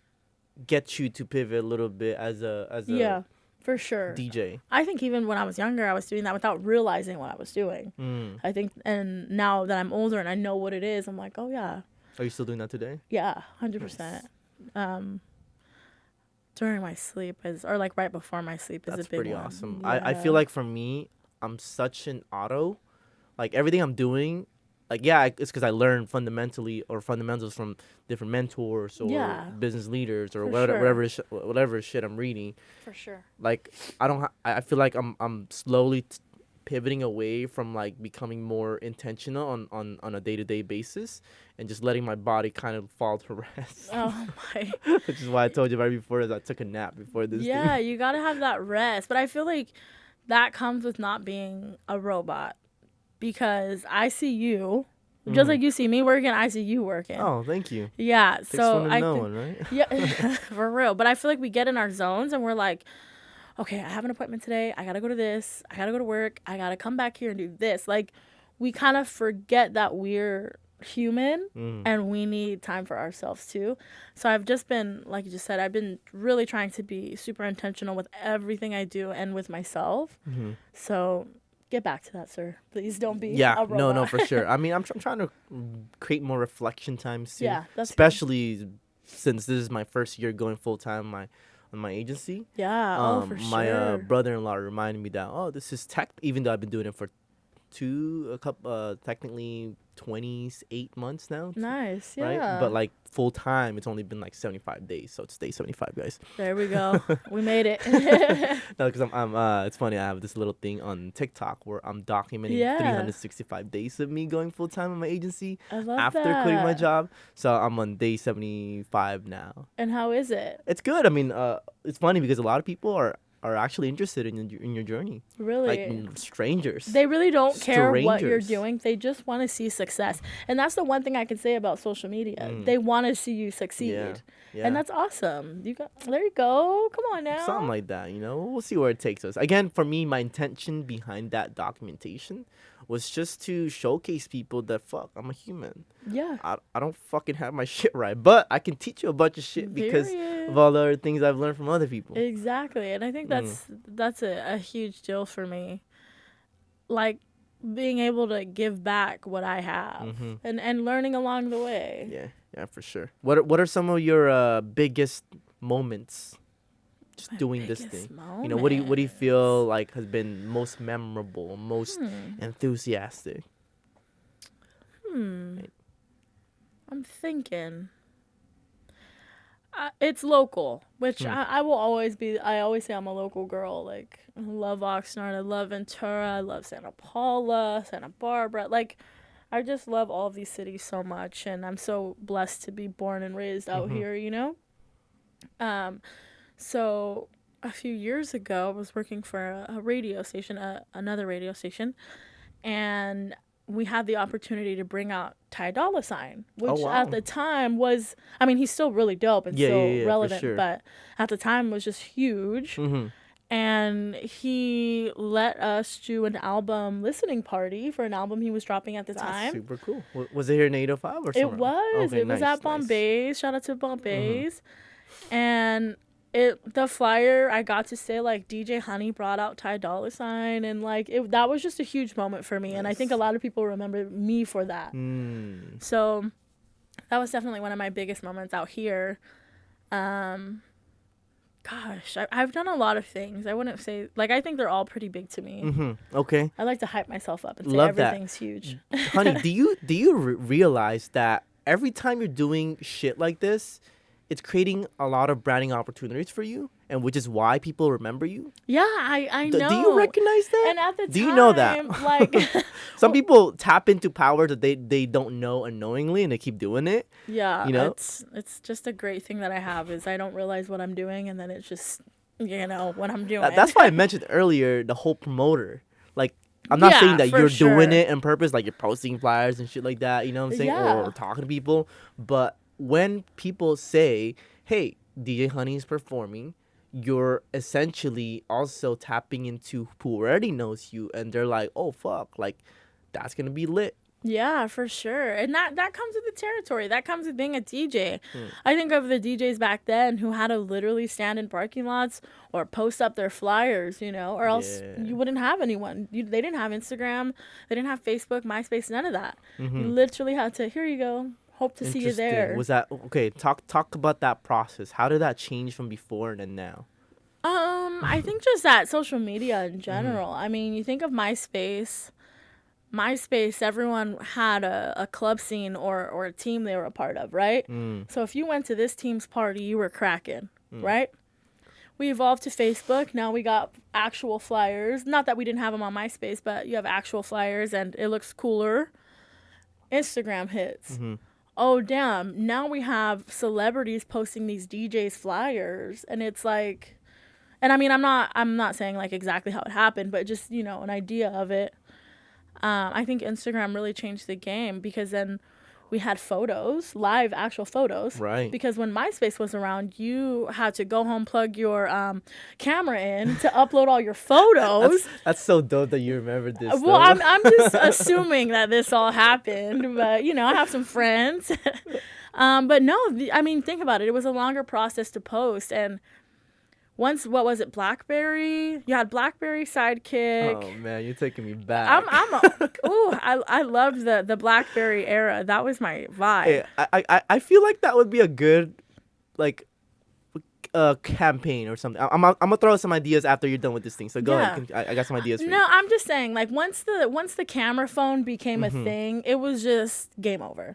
[SPEAKER 1] get you to pivot a little bit as a
[SPEAKER 2] For sure.
[SPEAKER 1] DJ.
[SPEAKER 2] I think even when I was younger, I was doing that without realizing what I was doing. I think, and now that I'm older and I know what it is, I'm like, oh yeah.
[SPEAKER 1] Are you still doing that today?
[SPEAKER 2] Yeah, 100%. During my sleep or like right before my sleep is a big one.
[SPEAKER 1] That's pretty awesome.
[SPEAKER 2] Yeah.
[SPEAKER 1] I feel like for me, I'm such an auto. Like everything I'm doing, like yeah, it's because I learned fundamentals from different mentors or business leaders or whatever shit I'm reading.
[SPEAKER 2] For sure.
[SPEAKER 1] Like I feel like I'm slowly pivoting away from like becoming more intentional on a day-to-day basis and just letting my body kind of fall to rest.
[SPEAKER 2] Oh my.
[SPEAKER 1] Which is why I told you right before that I took a nap before this.
[SPEAKER 2] Yeah, you gotta have that rest. But I feel like that comes with not being a robot, because I see you just like you see me working, I see you working.
[SPEAKER 1] Oh, thank you.
[SPEAKER 2] Yeah.
[SPEAKER 1] Takes
[SPEAKER 2] So
[SPEAKER 1] one to know one, right?
[SPEAKER 2] Yeah, for real. But I feel like we get in our zones and we're like, okay, I have an appointment today. I gotta go to this. I gotta go to work. I gotta come back here and do this. Like, we kind of forget that we're human and we need time for ourselves too. So I've just been, like you just said, I've been really trying to be super intentional with everything I do and with myself. So get back to that, sir. Please don't be a robot.
[SPEAKER 1] No, for sure. I mean, I'm trying to create more reflection times too.
[SPEAKER 2] Yeah, that's
[SPEAKER 1] especially since this is my first year going full time on my agency.
[SPEAKER 2] Yeah, for sure.
[SPEAKER 1] My brother-in-law reminded me that this is even though I've been doing it for technically 28 months now.
[SPEAKER 2] Nice, yeah.
[SPEAKER 1] Right? But like full time, it's only been like 75 days, so it's day 75, guys.
[SPEAKER 2] There we go. We made it.
[SPEAKER 1] No, because I'm it's funny. I have this little thing on TikTok where I'm documenting 365 days of me going full time in my agency after quitting my job. So I'm on day 75 now.
[SPEAKER 2] And how is it?
[SPEAKER 1] It's good. I mean, it's funny because a lot of people are actually interested in your journey.
[SPEAKER 2] Really?
[SPEAKER 1] Like strangers.
[SPEAKER 2] They really don't care what you're doing. They just want to see success. And that's the one thing I can say about social media. They want to see you succeed. Yeah. And that's awesome. There you go. Come on now.
[SPEAKER 1] Something like that, We'll see where it takes us. Again, for me, my intention behind that documentation was just to showcase people that I'm a human.
[SPEAKER 2] Yeah.
[SPEAKER 1] I don't fucking have my shit right, but I can teach you a bunch of shit because of all the other things I've learned from other people.
[SPEAKER 2] Exactly. And I think that's a huge deal for me. Like being able to give back what I have and learning along the way.
[SPEAKER 1] Yeah, for sure. What are some of your biggest moments just doing this thing?
[SPEAKER 2] Moments.
[SPEAKER 1] What do you feel like has been most memorable, most enthusiastic?
[SPEAKER 2] I'm thinking. It's local, which I will always be. I always say I'm a local girl. Like, I love Oxnard, I love Ventura, I love Santa Paula, Santa Barbara. Like, I just love all of these cities so much, and I'm so blessed to be born and raised out here, So a few years ago, I was working for a radio station, another radio station, and we had the opportunity to bring out Ty Dolla $ign, which at the time was, I mean, he's still really dope and still relevant, but at the time was just huge. And he let us do an album listening party for an album he was dropping at the time.
[SPEAKER 1] Super cool. Was it here in 805 or something?
[SPEAKER 2] It was. Okay, it was at Bombay's. Shout out to Bombay's. And the flyer, I got to say, like, DJ Honey brought out Ty Dolla $ign, and like that was just a huge moment for me. And I think a lot of people remember me for that. So that was definitely one of my biggest moments out here. Gosh, I've done a lot of things. I wouldn't say, like, I think they're all pretty big to me.
[SPEAKER 1] Okay.
[SPEAKER 2] I like to hype myself up and say everything's huge.
[SPEAKER 1] Honey, do you realize that every time you're doing shit like this, it's creating a lot of branding opportunities for you, and which is why people remember you?
[SPEAKER 2] Yeah, I know.
[SPEAKER 1] Do you recognize that?
[SPEAKER 2] And at the time,
[SPEAKER 1] do you know that?
[SPEAKER 2] Like,
[SPEAKER 1] some people tap into power that they don't know unknowingly, and they keep doing it.
[SPEAKER 2] Yeah, it's just a great thing that I have is I don't realize what I'm doing, and then it's just what I'm doing.
[SPEAKER 1] That's why I mentioned earlier the whole promoter. Like, I'm not saying that you're doing it on purpose, like you're posting flyers and shit like that. You know what I'm saying? Or talking to people, but when people say, hey, DJ Honey is performing, you're essentially also tapping into who already knows you, and they're like, oh, fuck, like, that's going to be lit.
[SPEAKER 2] Yeah, for sure. And that comes with the territory. That comes with being a DJ. I think of the DJs back then who had to literally stand in parking lots or post up their flyers, or else you wouldn't have anyone. They didn't have Instagram. They didn't have Facebook, MySpace, none of that. You literally had to, here you go. Hope to see you there.
[SPEAKER 1] Was that okay? Talk about that process. How did that change from before and now?
[SPEAKER 2] I think just that social media in general. I mean, you think of MySpace, everyone had a club scene or a team they were a part of, right? So if you went to this team's party, you were cracking, right? We evolved to Facebook. Now we got actual flyers. Not that we didn't have them on MySpace, but you have actual flyers and it looks cooler. Instagram hits. Oh, damn. Now we have celebrities posting these DJs flyers. And it's like, and I mean, I'm not saying like exactly how it happened, but just, an idea of it. I think Instagram really changed the game because then we had photos, live actual photos.
[SPEAKER 1] Right.
[SPEAKER 2] Because when MySpace was around, you had to go home, plug your camera in to upload all your photos.
[SPEAKER 1] That's so dope that you remember this.
[SPEAKER 2] Well, I'm just assuming that this all happened, but I have some friends. But no, I mean, think about it. It was a longer process to post, and once, what was it, BlackBerry? You had BlackBerry Sidekick.
[SPEAKER 1] Oh man, you're taking me back.
[SPEAKER 2] I loved the BlackBerry era. That was my vibe.
[SPEAKER 1] Hey, I feel like that would be a good like campaign or something. I'm gonna throw some ideas after you're done with this thing. So go ahead. I got some ideas for you.
[SPEAKER 2] No, I'm just saying, like once the camera phone became a thing, it was just game over.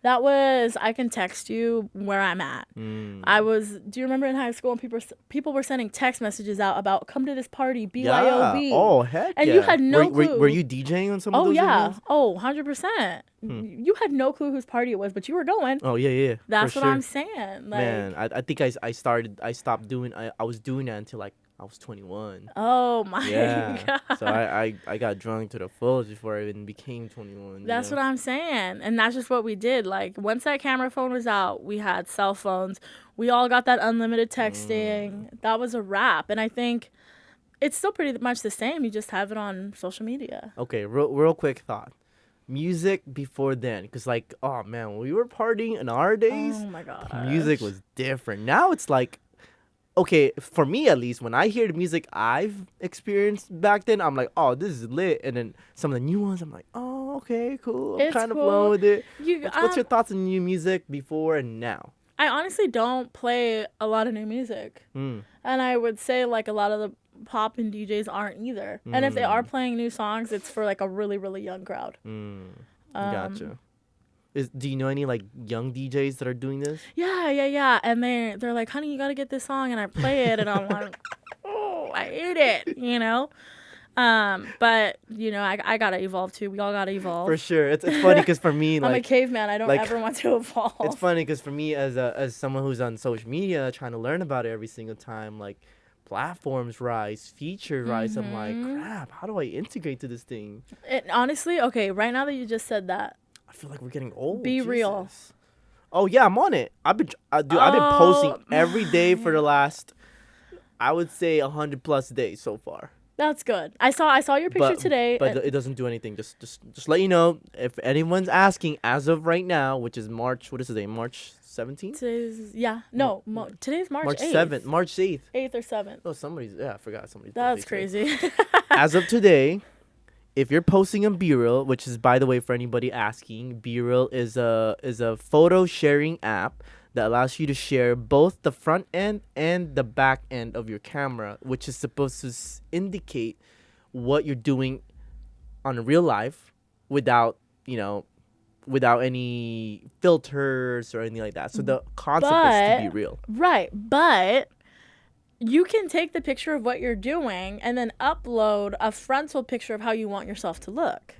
[SPEAKER 2] That was, I can text you where I'm at. Do you remember in high school when people were sending text messages out about come to this party, BYOB?
[SPEAKER 1] Yeah. Oh heck.
[SPEAKER 2] And you had no clue.
[SPEAKER 1] Were you DJing on some of those events?
[SPEAKER 2] Oh, 100%. You had no clue whose party it was, but you were going.
[SPEAKER 1] Oh yeah.
[SPEAKER 2] That's what
[SPEAKER 1] sure.
[SPEAKER 2] I'm saying. Like,
[SPEAKER 1] man, I think I stopped doing. I was doing that until like I was 21.
[SPEAKER 2] Oh my god.
[SPEAKER 1] So I got drunk to the fullest before I even became 21.
[SPEAKER 2] That's what I'm saying. And that's just what we did. Like once that camera phone was out, we had cell phones. We all got that unlimited texting. That was a wrap. And I think it's still pretty much the same. You just have it on social media.
[SPEAKER 1] Okay, real quick thought. Music before then, because like, oh man, when we were partying in our days,
[SPEAKER 2] oh my god,
[SPEAKER 1] music was different. Now it's like, okay, for me at least, when I hear the music I've experienced back then, I'm like, oh, this is lit. And then some of the new ones, I'm like, oh, okay, cool. I'm kind of flowing with it. What's your thoughts on new music before and now?
[SPEAKER 2] I honestly don't play a lot of new music. And I would say like a lot of the pop and DJs aren't either. And if they are playing new songs, it's for like a really, really young crowd.
[SPEAKER 1] Gotcha. Do you know any like young DJs that are doing this?
[SPEAKER 2] Yeah. And they're like, honey, you gotta get this song, and I play it, and I'm like, oh, I hate it, But I gotta evolve too. We all gotta evolve.
[SPEAKER 1] For sure. It's funny because for me, like,
[SPEAKER 2] I'm a caveman. I don't ever want to evolve.
[SPEAKER 1] It's funny because for me, as someone who's on social media trying to learn about it every single time, like platforms rise, features rise. I'm like, crap. How do I integrate to this thing?
[SPEAKER 2] Honestly, okay. Right now that you just said that,
[SPEAKER 1] I feel like we're getting old.
[SPEAKER 2] Be real.
[SPEAKER 1] Oh yeah, I'm on it. I've been posting every day for the last, I would say 100+ days so far.
[SPEAKER 2] That's good. I saw your picture today.
[SPEAKER 1] But it doesn't do anything. Just let you know, if anyone's asking, as of right now, which is March, what is today? March 17th?
[SPEAKER 2] Today's March 8th.
[SPEAKER 1] 7th. March 8th.
[SPEAKER 2] 8th or 7th.
[SPEAKER 1] Oh, I forgot somebody's
[SPEAKER 2] That's
[SPEAKER 1] birthday.
[SPEAKER 2] crazy.
[SPEAKER 1] As of today, if you're posting on B-Reel, which is, by the way, for anybody asking, B-Reel is a photo sharing app that allows you to share both the front end and the back end of your camera, which is supposed to indicate what you're doing on real life without any filters or anything like that. So the concept is to be real.
[SPEAKER 2] Right. But you can take the picture of what you're doing and then upload a frontal picture of how you want yourself to look.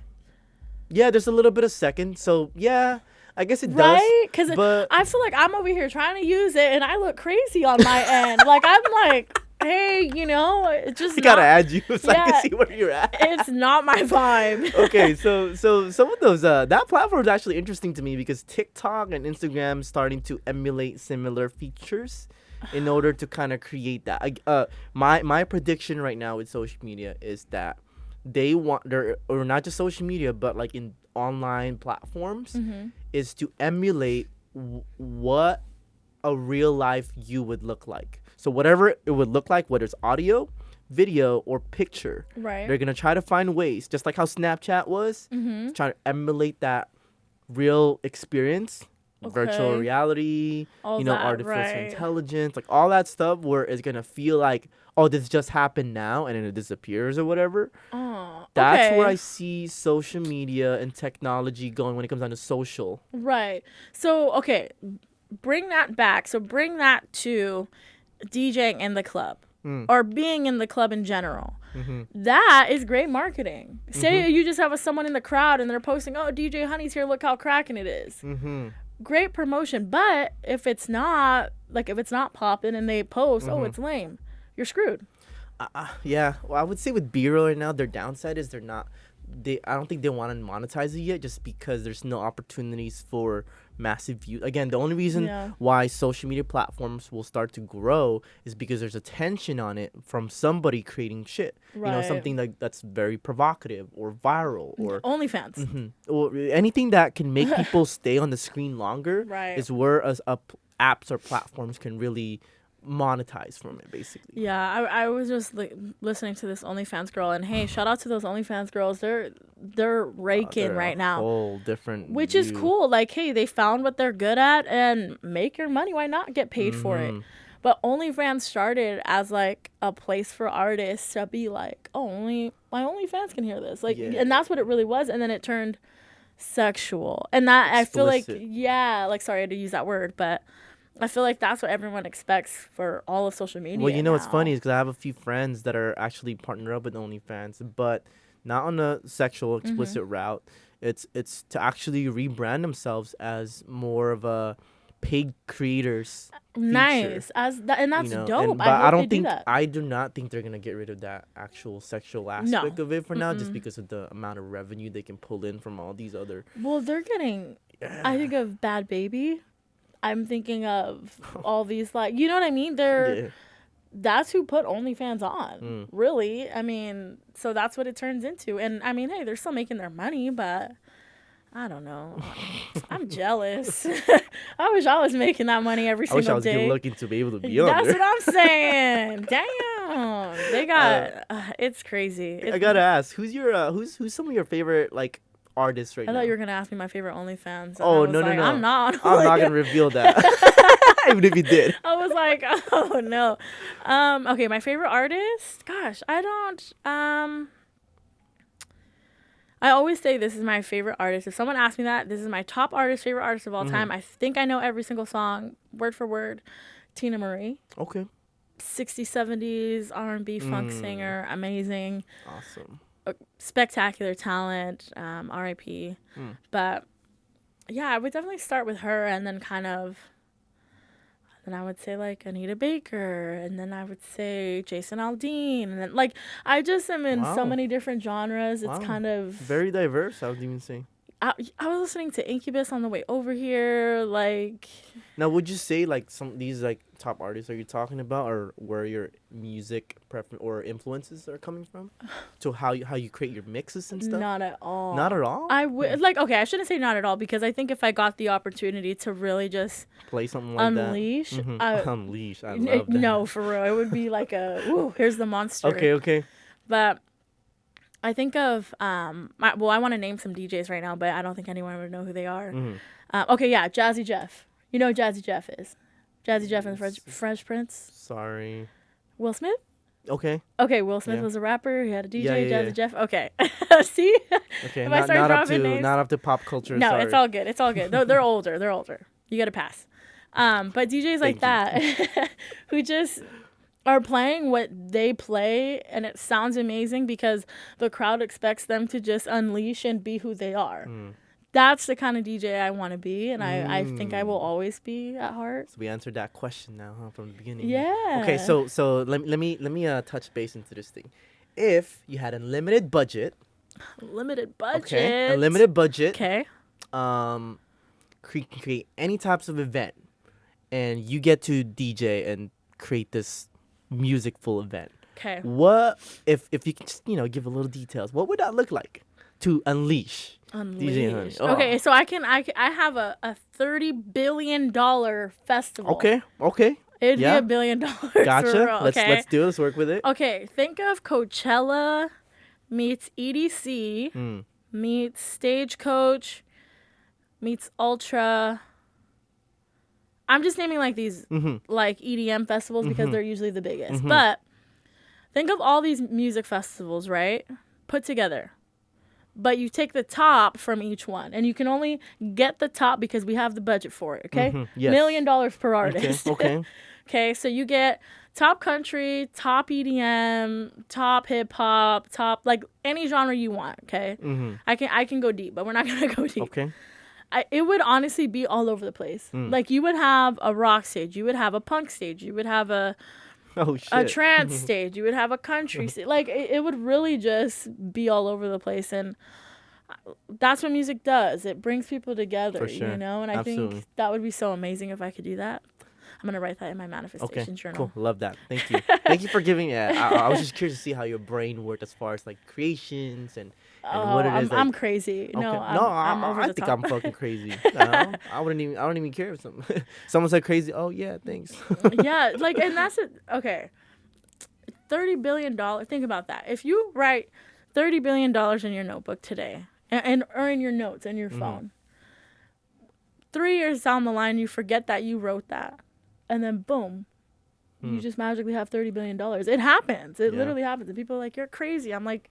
[SPEAKER 1] Yeah, there's a little bit of second. So, yeah, I guess it does.
[SPEAKER 2] Right? Because I feel like I'm over here trying to use it and I look crazy on my end. Like, I'm like, hey, it's just
[SPEAKER 1] I gotta add you so I can see where you're at.
[SPEAKER 2] It's not my vibe.
[SPEAKER 1] Okay, so some of those, that platform is actually interesting to me because TikTok and Instagram starting to emulate similar features in order to kind of create that. My prediction right now with social media is that they want or not just social media, but like in online platforms is to emulate what a real life you would look like. So whatever it would look like, whether it's audio, video, or picture,
[SPEAKER 2] Right.
[SPEAKER 1] they're gonna try to find ways, just like how Snapchat was, try to emulate that real experience, virtual
[SPEAKER 2] Okay.
[SPEAKER 1] reality,
[SPEAKER 2] All
[SPEAKER 1] you know,
[SPEAKER 2] that,
[SPEAKER 1] artificial
[SPEAKER 2] right.
[SPEAKER 1] intelligence, like all that stuff, where it's gonna feel like, oh, this just happened now, and then it disappears or whatever.
[SPEAKER 2] Oh,
[SPEAKER 1] That's
[SPEAKER 2] okay.
[SPEAKER 1] where I see social media and technology going when it comes down to social.
[SPEAKER 2] Right. So, okay, bring that back. So, bring that to DJing in the club or being in the club in general. That is great marketing. Say you just have someone in the crowd and they're posting, oh, DJ Honey's here, look how cracking it is. Great promotion. But if it's not, like, if it's not popping and they post, oh, it's lame, you're screwed.
[SPEAKER 1] Yeah, well, I would say with B-roll right now, their downside is I don't think they want to monetize it yet, just because there's no opportunities for massive views. Again, the only reason why social media platforms will start to grow is because there's attention on it from somebody creating shit.
[SPEAKER 2] Right.
[SPEAKER 1] You know, something that's very provocative or viral or
[SPEAKER 2] OnlyFans.
[SPEAKER 1] or anything that can make people stay on the screen longer.
[SPEAKER 2] Right.
[SPEAKER 1] Is where apps or platforms can really monetize from it, basically.
[SPEAKER 2] Yeah, I was just listening to this OnlyFans girl, and hey, shout out to those OnlyFans girls. They're raking
[SPEAKER 1] They're
[SPEAKER 2] right
[SPEAKER 1] a
[SPEAKER 2] now,
[SPEAKER 1] whole different
[SPEAKER 2] which is
[SPEAKER 1] view.
[SPEAKER 2] cool. Like, hey, they found what they're good at and make your money. Why not get paid for it? But OnlyFans started as like a place for artists to be like, oh, only my OnlyFans can hear this, like, and that's what it really was. And then it turned sexual, and that I feel like, sorry, I had to use that word, but I feel like that's what everyone expects for all of social media.
[SPEAKER 1] Well, you know
[SPEAKER 2] now.
[SPEAKER 1] what's funny is because I have a few friends that are actually partnered up with OnlyFans, but not on a sexual explicit route. It's to actually rebrand themselves as more of a paid creators.
[SPEAKER 2] Nice,
[SPEAKER 1] feature,
[SPEAKER 2] and that's dope.
[SPEAKER 1] But
[SPEAKER 2] I hope
[SPEAKER 1] I do not think they're gonna get rid of that actual sexual aspect of it for now, just because of the amount of revenue they can pull in from all these other.
[SPEAKER 2] Well, they're getting. I think of Bad Baby. I'm thinking of all these, like, you know what I mean? That's who put OnlyFans on, really. I mean, so that's what it turns into. And I mean, hey, they're still making their money, but I don't know. I'm jealous. I wish I was making that money every single day.
[SPEAKER 1] I wish I was good looking to be able to be on
[SPEAKER 2] That's
[SPEAKER 1] there.
[SPEAKER 2] what I'm saying. Damn, they got it's crazy.
[SPEAKER 1] I gotta ask, who's some of your favorite like artists right now?
[SPEAKER 2] I thought you were gonna ask me my favorite OnlyFans.
[SPEAKER 1] Oh, no.
[SPEAKER 2] I'm not.
[SPEAKER 1] I'm not gonna reveal that. Even if you did.
[SPEAKER 2] I was like, oh no. Okay, my favorite artist. Gosh, I don't. I always say this is my favorite artist. If someone asks me that, this is my top artist, favorite artist of all time. I think I know every single song, word for word. Tina Marie.
[SPEAKER 1] Okay.
[SPEAKER 2] 60s, 70s R&B funk singer, amazing.
[SPEAKER 1] Awesome.
[SPEAKER 2] Spectacular talent, R.I.P. But yeah, I would definitely start with her, and then then I would say like Anita Baker, and then I would say Jason Aldean, and then like I just am in so many different genres. It's kind of
[SPEAKER 1] very diverse, I would even say.
[SPEAKER 2] I was listening to Incubus on the way over here. Like,
[SPEAKER 1] now, would you say like some of these like top artists are you talking about, or where your music preference or influences are coming from, to how you create your mixes and stuff?
[SPEAKER 2] Not at all.
[SPEAKER 1] Not at all.
[SPEAKER 2] I would like, okay, I shouldn't say not at all, because I think if I got the opportunity to really just
[SPEAKER 1] play something like
[SPEAKER 2] unleash,
[SPEAKER 1] that. Unleash. I love that.
[SPEAKER 2] No, for real, it would be like woo, here's the monster.
[SPEAKER 1] Okay.
[SPEAKER 2] But I think of I want to name some DJs right now, but I don't think anyone would know who they are. Okay, yeah, Jazzy Jeff. You know who Jazzy Jeff is? Jazzy Jeff and the Fresh Prince.
[SPEAKER 1] Sorry.
[SPEAKER 2] Will Smith?
[SPEAKER 1] Okay,
[SPEAKER 2] Will Smith was a rapper. He had a DJ,
[SPEAKER 1] Yeah.
[SPEAKER 2] Jazzy Jeff. Okay. See?
[SPEAKER 1] Okay,
[SPEAKER 2] If I start dropping names.
[SPEAKER 1] not up to pop culture.
[SPEAKER 2] No,
[SPEAKER 1] sorry.
[SPEAKER 2] it's all good. It's all good. They're older. They're older. You got to pass. But DJs like that who just are playing what they play, and it sounds amazing because the crowd expects them to just unleash and be who they are. That's the kind of DJ I want to be, and I think I will always be at heart.
[SPEAKER 1] So we answered that question now, from the beginning.
[SPEAKER 2] Yeah.
[SPEAKER 1] Okay, so let me touch base into this thing. If you had unlimited budget.
[SPEAKER 2] Okay,
[SPEAKER 1] unlimited budget.
[SPEAKER 2] Okay.
[SPEAKER 1] Create any types of event, and you get to DJ and create this musicful event.
[SPEAKER 2] Okay.
[SPEAKER 1] What if you can just give a little details? What would that look like to unleash?
[SPEAKER 2] Unleashed.
[SPEAKER 1] Oh.
[SPEAKER 2] Okay, so I have a $30 billion festival.
[SPEAKER 1] Okay.
[SPEAKER 2] It'd be
[SPEAKER 1] Yeah.
[SPEAKER 2] $1 billion.
[SPEAKER 1] Gotcha.
[SPEAKER 2] For real, okay?
[SPEAKER 1] Let's do it. Let's work with it.
[SPEAKER 2] Okay, think of Coachella meets EDC meets Stagecoach meets Ultra. I'm just naming like these like EDM festivals because they're usually the biggest. But think of all these music festivals, right? Put together. But you take the top from each one, and you can only get the top because we have the budget for it, okay?
[SPEAKER 1] Yes.
[SPEAKER 2] $1 million per artist.
[SPEAKER 1] Okay.
[SPEAKER 2] Okay, so you get top country, top EDM, top hip hop, top like any genre you want, okay? I can go deep, but we're not gonna go deep.
[SPEAKER 1] Okay.
[SPEAKER 2] It would honestly be all over the place. Like you would have a rock stage, you would have a punk stage, you would have a trance stage, you would have a country stage. Like it would really just be all over the place, and that's what music does. It brings people together,
[SPEAKER 1] For sure.
[SPEAKER 2] you know. And I
[SPEAKER 1] Absolutely.
[SPEAKER 2] think that would be so amazing if I could do that. I'm gonna write that in my manifestation journal.
[SPEAKER 1] Cool. Love that. Thank you. Thank you for giving it. I was just curious to see how your brain worked as far as like creations and what it is.
[SPEAKER 2] I'm crazy.
[SPEAKER 1] Okay.
[SPEAKER 2] No, I'm over
[SPEAKER 1] I
[SPEAKER 2] the
[SPEAKER 1] think
[SPEAKER 2] top.
[SPEAKER 1] I'm fucking crazy. I don't even care if someone said crazy. Oh yeah, thanks.
[SPEAKER 2] Yeah, like, and that's it. Okay, $30 billion. Think about that. If you write $30 billion in your notebook today, or in your notes and your phone, 3 years down the line, you forget that you wrote that, and then boom, you just magically have $30 billion. It happens. It literally happens. And people are like, "You're crazy." I'm like,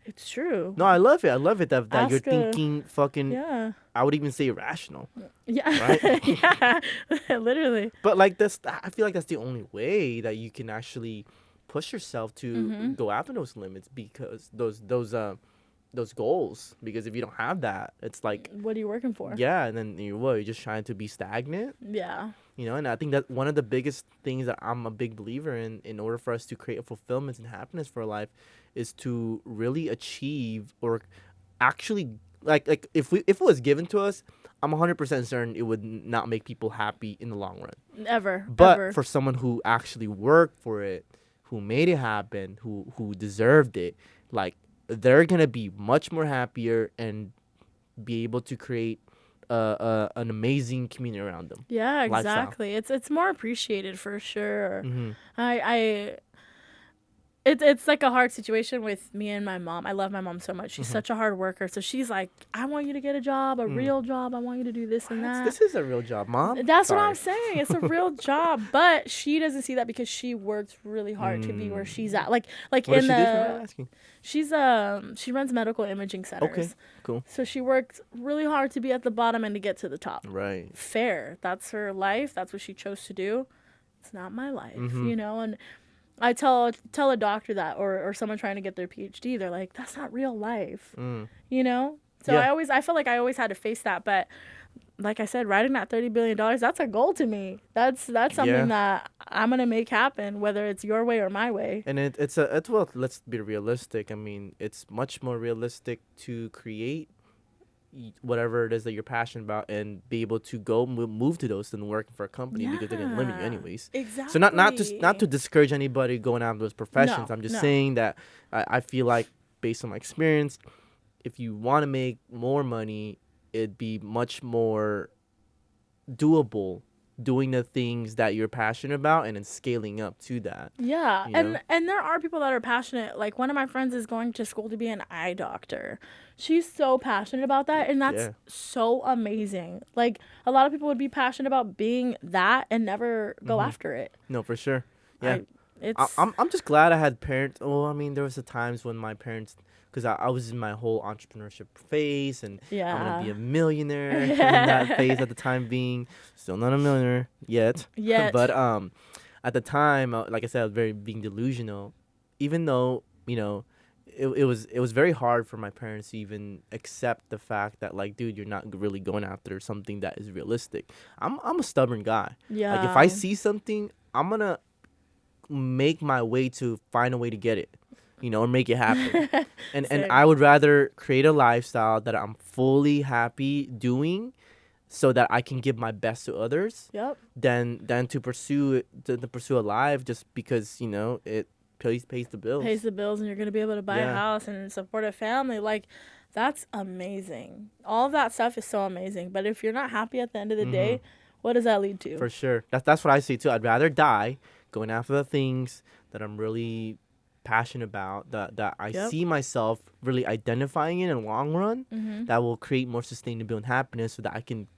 [SPEAKER 2] it's true.
[SPEAKER 1] No, I love it. I love it that you're
[SPEAKER 2] Ask
[SPEAKER 1] thinking fucking.
[SPEAKER 2] Yeah.
[SPEAKER 1] I would even say irrational.
[SPEAKER 2] Yeah.
[SPEAKER 1] Right?
[SPEAKER 2] Yeah. Literally.
[SPEAKER 1] But like I feel like that's the only way that you can actually push yourself to go after those limits, because those goals. Because if you don't have that, it's like,
[SPEAKER 2] what are you working for?
[SPEAKER 1] yeah, and then you're just trying to be stagnant.
[SPEAKER 2] Yeah.
[SPEAKER 1] You know, and I think that one of the biggest things that I'm a big believer in order for us to create a fulfillment and happiness for our life, is to really achieve or actually like if it was given to us, I'm 100% certain it would not make people happy in the long run.
[SPEAKER 2] Ever.
[SPEAKER 1] But
[SPEAKER 2] ever.
[SPEAKER 1] for someone who actually worked for it, who made it happen, who deserved it, like they're gonna be much more happier and be able to create an amazing community around them.
[SPEAKER 2] Yeah,
[SPEAKER 1] Lifestyle.
[SPEAKER 2] exactly. It's more appreciated for sure. It's like a hard situation with me and my mom. I love my mom so much. She's such a hard worker. So she's like, I want you to get a job, a real job. I want you to do this and that.
[SPEAKER 1] This is a real job, Mom.
[SPEAKER 2] That's
[SPEAKER 1] Sorry.
[SPEAKER 2] what I'm saying. It's a real job, but she doesn't see that because she worked really hard to be where she's at. Like
[SPEAKER 1] What
[SPEAKER 2] in
[SPEAKER 1] does she do, if you don't mind asking?
[SPEAKER 2] she's she runs medical imaging centers.
[SPEAKER 1] Okay, cool.
[SPEAKER 2] So she worked really hard to be at the bottom and to get to the top.
[SPEAKER 1] Right.
[SPEAKER 2] Fair. That's her life. That's what she chose to do. It's not my life, you know. And I tell a doctor that, or someone trying to get their PhD, they're like, that's not real life, you know. So
[SPEAKER 1] Yeah.
[SPEAKER 2] I felt like I always had to face that. But like I said, writing that $30 billion, that's a goal to me. That's something that I'm gonna make happen, whether it's your way or my way.
[SPEAKER 1] And it's well, let's be realistic. I mean, it's much more realistic to create whatever it is that you're passionate about and be able to go move to those than working for a company, because they're gonna limit you anyways.
[SPEAKER 2] Exactly.
[SPEAKER 1] So not to discourage anybody going after those professions.
[SPEAKER 2] No,
[SPEAKER 1] I'm just
[SPEAKER 2] no.
[SPEAKER 1] saying that I feel like, based on my experience, if you want to make more money, it'd be much more doable doing the things that you're passionate about and then scaling up to that.
[SPEAKER 2] Yeah,
[SPEAKER 1] You know?
[SPEAKER 2] and there are people that are passionate. Like one of my friends is going to school to be an eye doctor. She's so passionate about that, and that's so amazing. Like a lot of people would be passionate about being that and never go after it.
[SPEAKER 1] No, for sure. Yeah.
[SPEAKER 2] It's
[SPEAKER 1] I'm just glad I had parents. Well, I mean, there was the times when my parents, because I was in my whole entrepreneurship phase, and I'm gonna be a millionaire in that phase at the time being. Still not a millionaire yet. But at the time, like I said, I was being delusional, even though, you know, it was very hard for my parents to even accept the fact that, like, dude, you're not really going after something that is realistic. I'm a stubborn guy.
[SPEAKER 2] Yeah.
[SPEAKER 1] Like if I see something, I'm gonna make my way to find a way to get it, you know, or make it happen. and
[SPEAKER 2] Same.
[SPEAKER 1] I would rather create a lifestyle that I'm fully happy doing, so that I can give my best to others.
[SPEAKER 2] Yep.
[SPEAKER 1] Than to pursue a life just because, you know, it pays the bills.
[SPEAKER 2] Pays the bills, and you're gonna be able to buy a house and support a family. Like That's amazing. All of that stuff is so amazing. But if you're not happy at the end of the day, what does that lead to?
[SPEAKER 1] For sure. That's what I see too. I'd rather die going after the things that I'm really passionate about, that I see myself really identifying in the long run, that will create more sustainability and happiness so that I can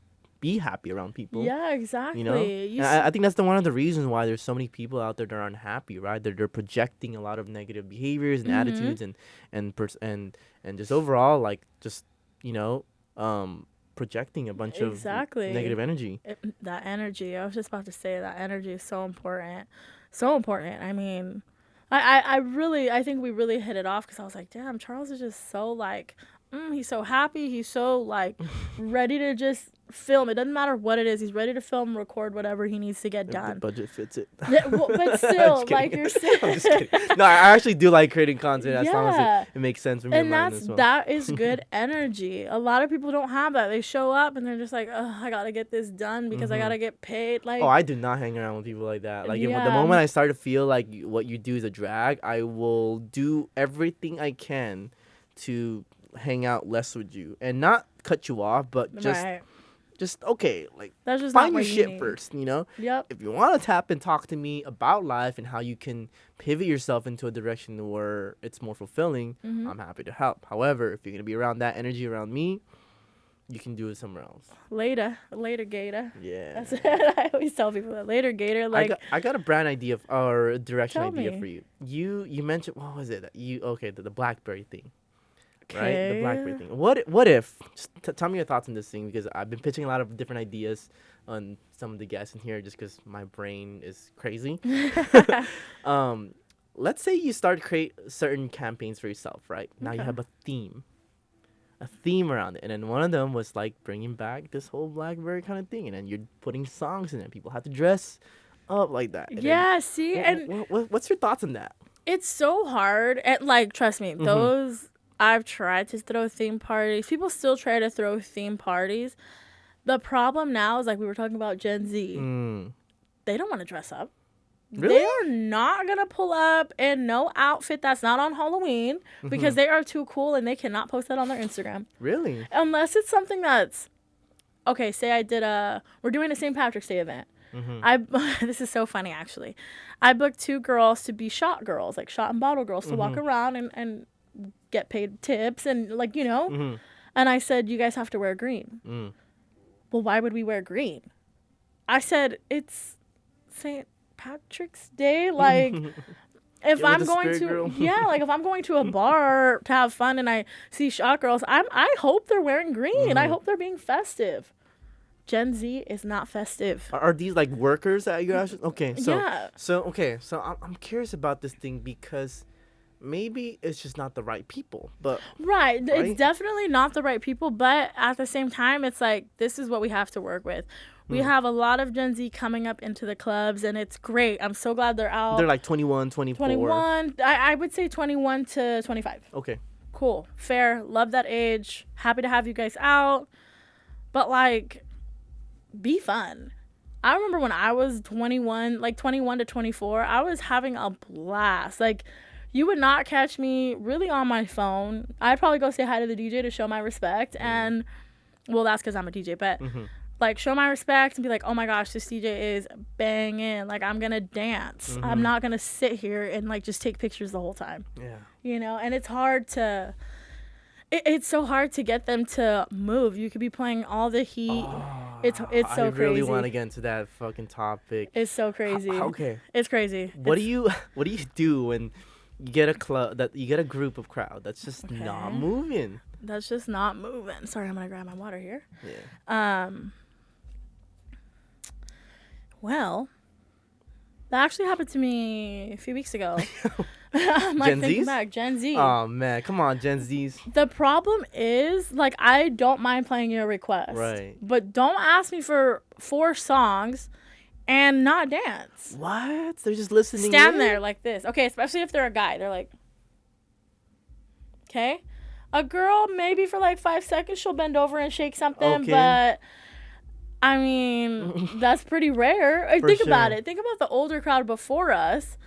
[SPEAKER 1] be happy around people.
[SPEAKER 2] Yeah, exactly.
[SPEAKER 1] You know? And I think that's one of the reasons why there's so many people out there that are unhappy, right? They're projecting a lot of negative behaviors and attitudes and just overall, like, just, projecting a bunch of negative energy.
[SPEAKER 2] That energy. I was just about to say that energy is so important. So important. I mean, I think we really hit it off because I was like, damn, Charles is just so like, he's so happy. He's so like ready to just film. It doesn't matter what it is. He's ready to film, record whatever he needs to get done.
[SPEAKER 1] The budget fits it.
[SPEAKER 2] But still, like you're saying.
[SPEAKER 1] I'm just kidding. No, I actually do like creating content as long as it makes sense for me.
[SPEAKER 2] And that is good energy. A lot of people don't have that. They show up and they're just like, oh, I gotta get this done because I gotta get paid. Like,
[SPEAKER 1] I do not hang around with people like that. Like the moment I start to feel like what you do is a drag, I will do everything I can to hang out less with you and not cut you off, but just okay, like,
[SPEAKER 2] that's just
[SPEAKER 1] find your shit first, you know?
[SPEAKER 2] Yep.
[SPEAKER 1] If you want to tap and talk to me about life and how you can pivot yourself into a direction where it's more fulfilling, I'm happy to help. However, if you're going to be around that energy around me, you can do it somewhere else.
[SPEAKER 2] Later, Gator.
[SPEAKER 1] Yeah.
[SPEAKER 2] That's what I always tell people, that later, Gator. Like,
[SPEAKER 1] I got a brand idea or a direction idea for you. You mentioned, what was it? The BlackBerry thing.
[SPEAKER 2] Okay.
[SPEAKER 1] Right, the BlackBerry thing. What if? Just tell me your thoughts on this thing, because I've been pitching a lot of different ideas on some of the guests in here, just because my brain is crazy. Let's say you start to create certain campaigns for yourself, right? Now you have a theme around it, and then one of them was like bringing back this whole BlackBerry kind of thing, and then you're putting songs in it. People have to dress up like that. And what's your thoughts on that?
[SPEAKER 2] It's so hard, and like, trust me, those. I've tried to throw theme parties. People still try to throw theme parties. The problem now is, like we were talking about Gen Z. They don't want to dress up.
[SPEAKER 1] Really?
[SPEAKER 2] They are not going to pull up in no outfit that's not on Halloween because they are too cool and they cannot post that on their Instagram.
[SPEAKER 1] Really?
[SPEAKER 2] Unless it's something that's... Okay, say I did we're doing a St. Patrick's Day event. This is so funny, actually. I booked 2 girls to be shot girls, like shot and bottle girls, to walk around and get paid tips and, like, and I said, you guys have to wear green. Well, why would we wear green? I said, it's St. Patrick's Day. Like, if I'm going to like if I'm going to a bar to have fun and I see shot girls, I hope they're wearing green. I hope they're being festive. Gen Z is not festive.
[SPEAKER 1] Are these like workers that you're actually... Okay, so I'm curious about this thing because maybe it's just not the right people, but
[SPEAKER 2] right, it's definitely not the right people, but at the same time, it's like, this is what we have to work with. We have a lot of Gen Z coming up into the clubs, and it's great. I'm so glad they're out.
[SPEAKER 1] They're like 21, 24.
[SPEAKER 2] 21. I would say 21 to 25.
[SPEAKER 1] Okay.
[SPEAKER 2] Cool. Fair. Love that age. Happy to have you guys out. But, like, be fun. I remember when I was 21 to 24, I was having a blast. Like, you would not catch me really on my phone. I'd probably go say hi to the DJ to show my respect. And, well, that's because I'm a DJ, but, like, show my respect and be like, oh, my gosh, this DJ is banging. Like, I'm going to dance. I'm not going to sit here and, like, just take pictures the whole time. Yeah. And it's hard to... It's so hard to get them to move. You could be playing all the heat. It's so crazy. I really
[SPEAKER 1] want to get into that fucking topic.
[SPEAKER 2] It's so crazy.
[SPEAKER 1] Okay.
[SPEAKER 2] It's crazy.
[SPEAKER 1] What do you do when... You get a group of crowd that's just not moving.
[SPEAKER 2] That's just not moving. Sorry, I'm gonna grab my water here.
[SPEAKER 1] Yeah.
[SPEAKER 2] Well, that actually happened to me a few weeks ago. I'm like thinking back, Gen Z.
[SPEAKER 1] Oh man, come on, Gen Z's.
[SPEAKER 2] The problem is, like, I don't mind playing your request.
[SPEAKER 1] Right.
[SPEAKER 2] But don't ask me for 4 songs and not dance.
[SPEAKER 1] What? They're just listening.
[SPEAKER 2] Stand there like this. Okay, especially if they're a guy. They're like, okay. A girl, maybe for like 5 seconds, she'll bend over and shake something. But, I mean, that's pretty rare. Think about it. Think about the older crowd before us.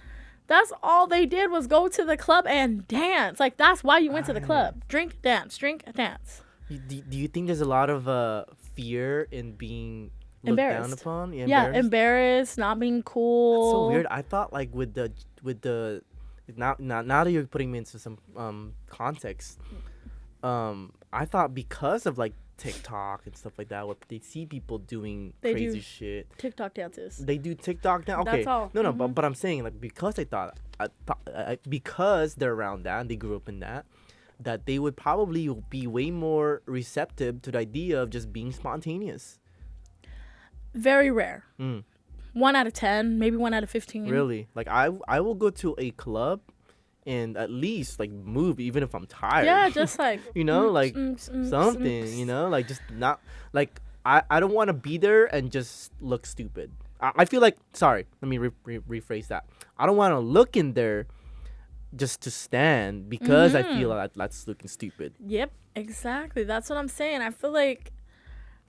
[SPEAKER 2] That's all they did was go to the club and dance. Like, that's why you went to the club. Drink, dance. Drink, dance.
[SPEAKER 1] Do you think there's a lot of fear in being looked down upon?
[SPEAKER 2] Yeah, embarrassed, not being cool.
[SPEAKER 1] That's so weird. I thought like with the now that you're putting me into some context, I thought because of like TikTok and stuff like that, what they see people doing crazy shit.
[SPEAKER 2] TikTok dances.
[SPEAKER 1] They do TikTok now. Okay.
[SPEAKER 2] That's all.
[SPEAKER 1] No, but I'm saying like because because they're around that and they grew up in that they would probably be way more receptive to the idea of just being spontaneous.
[SPEAKER 2] Very rare. 1 out of 10, maybe 1 out of 15.
[SPEAKER 1] Really? Like I will go to a club and at least like move even if I'm tired.
[SPEAKER 2] Yeah, just like
[SPEAKER 1] you know, like something, you know, like just not like I don't want to be there and just look stupid. I feel like, sorry, let me rephrase that. I don't want to look in there just to stand because I feel like that's looking stupid.
[SPEAKER 2] Yep, exactly. That's what I'm saying. I feel like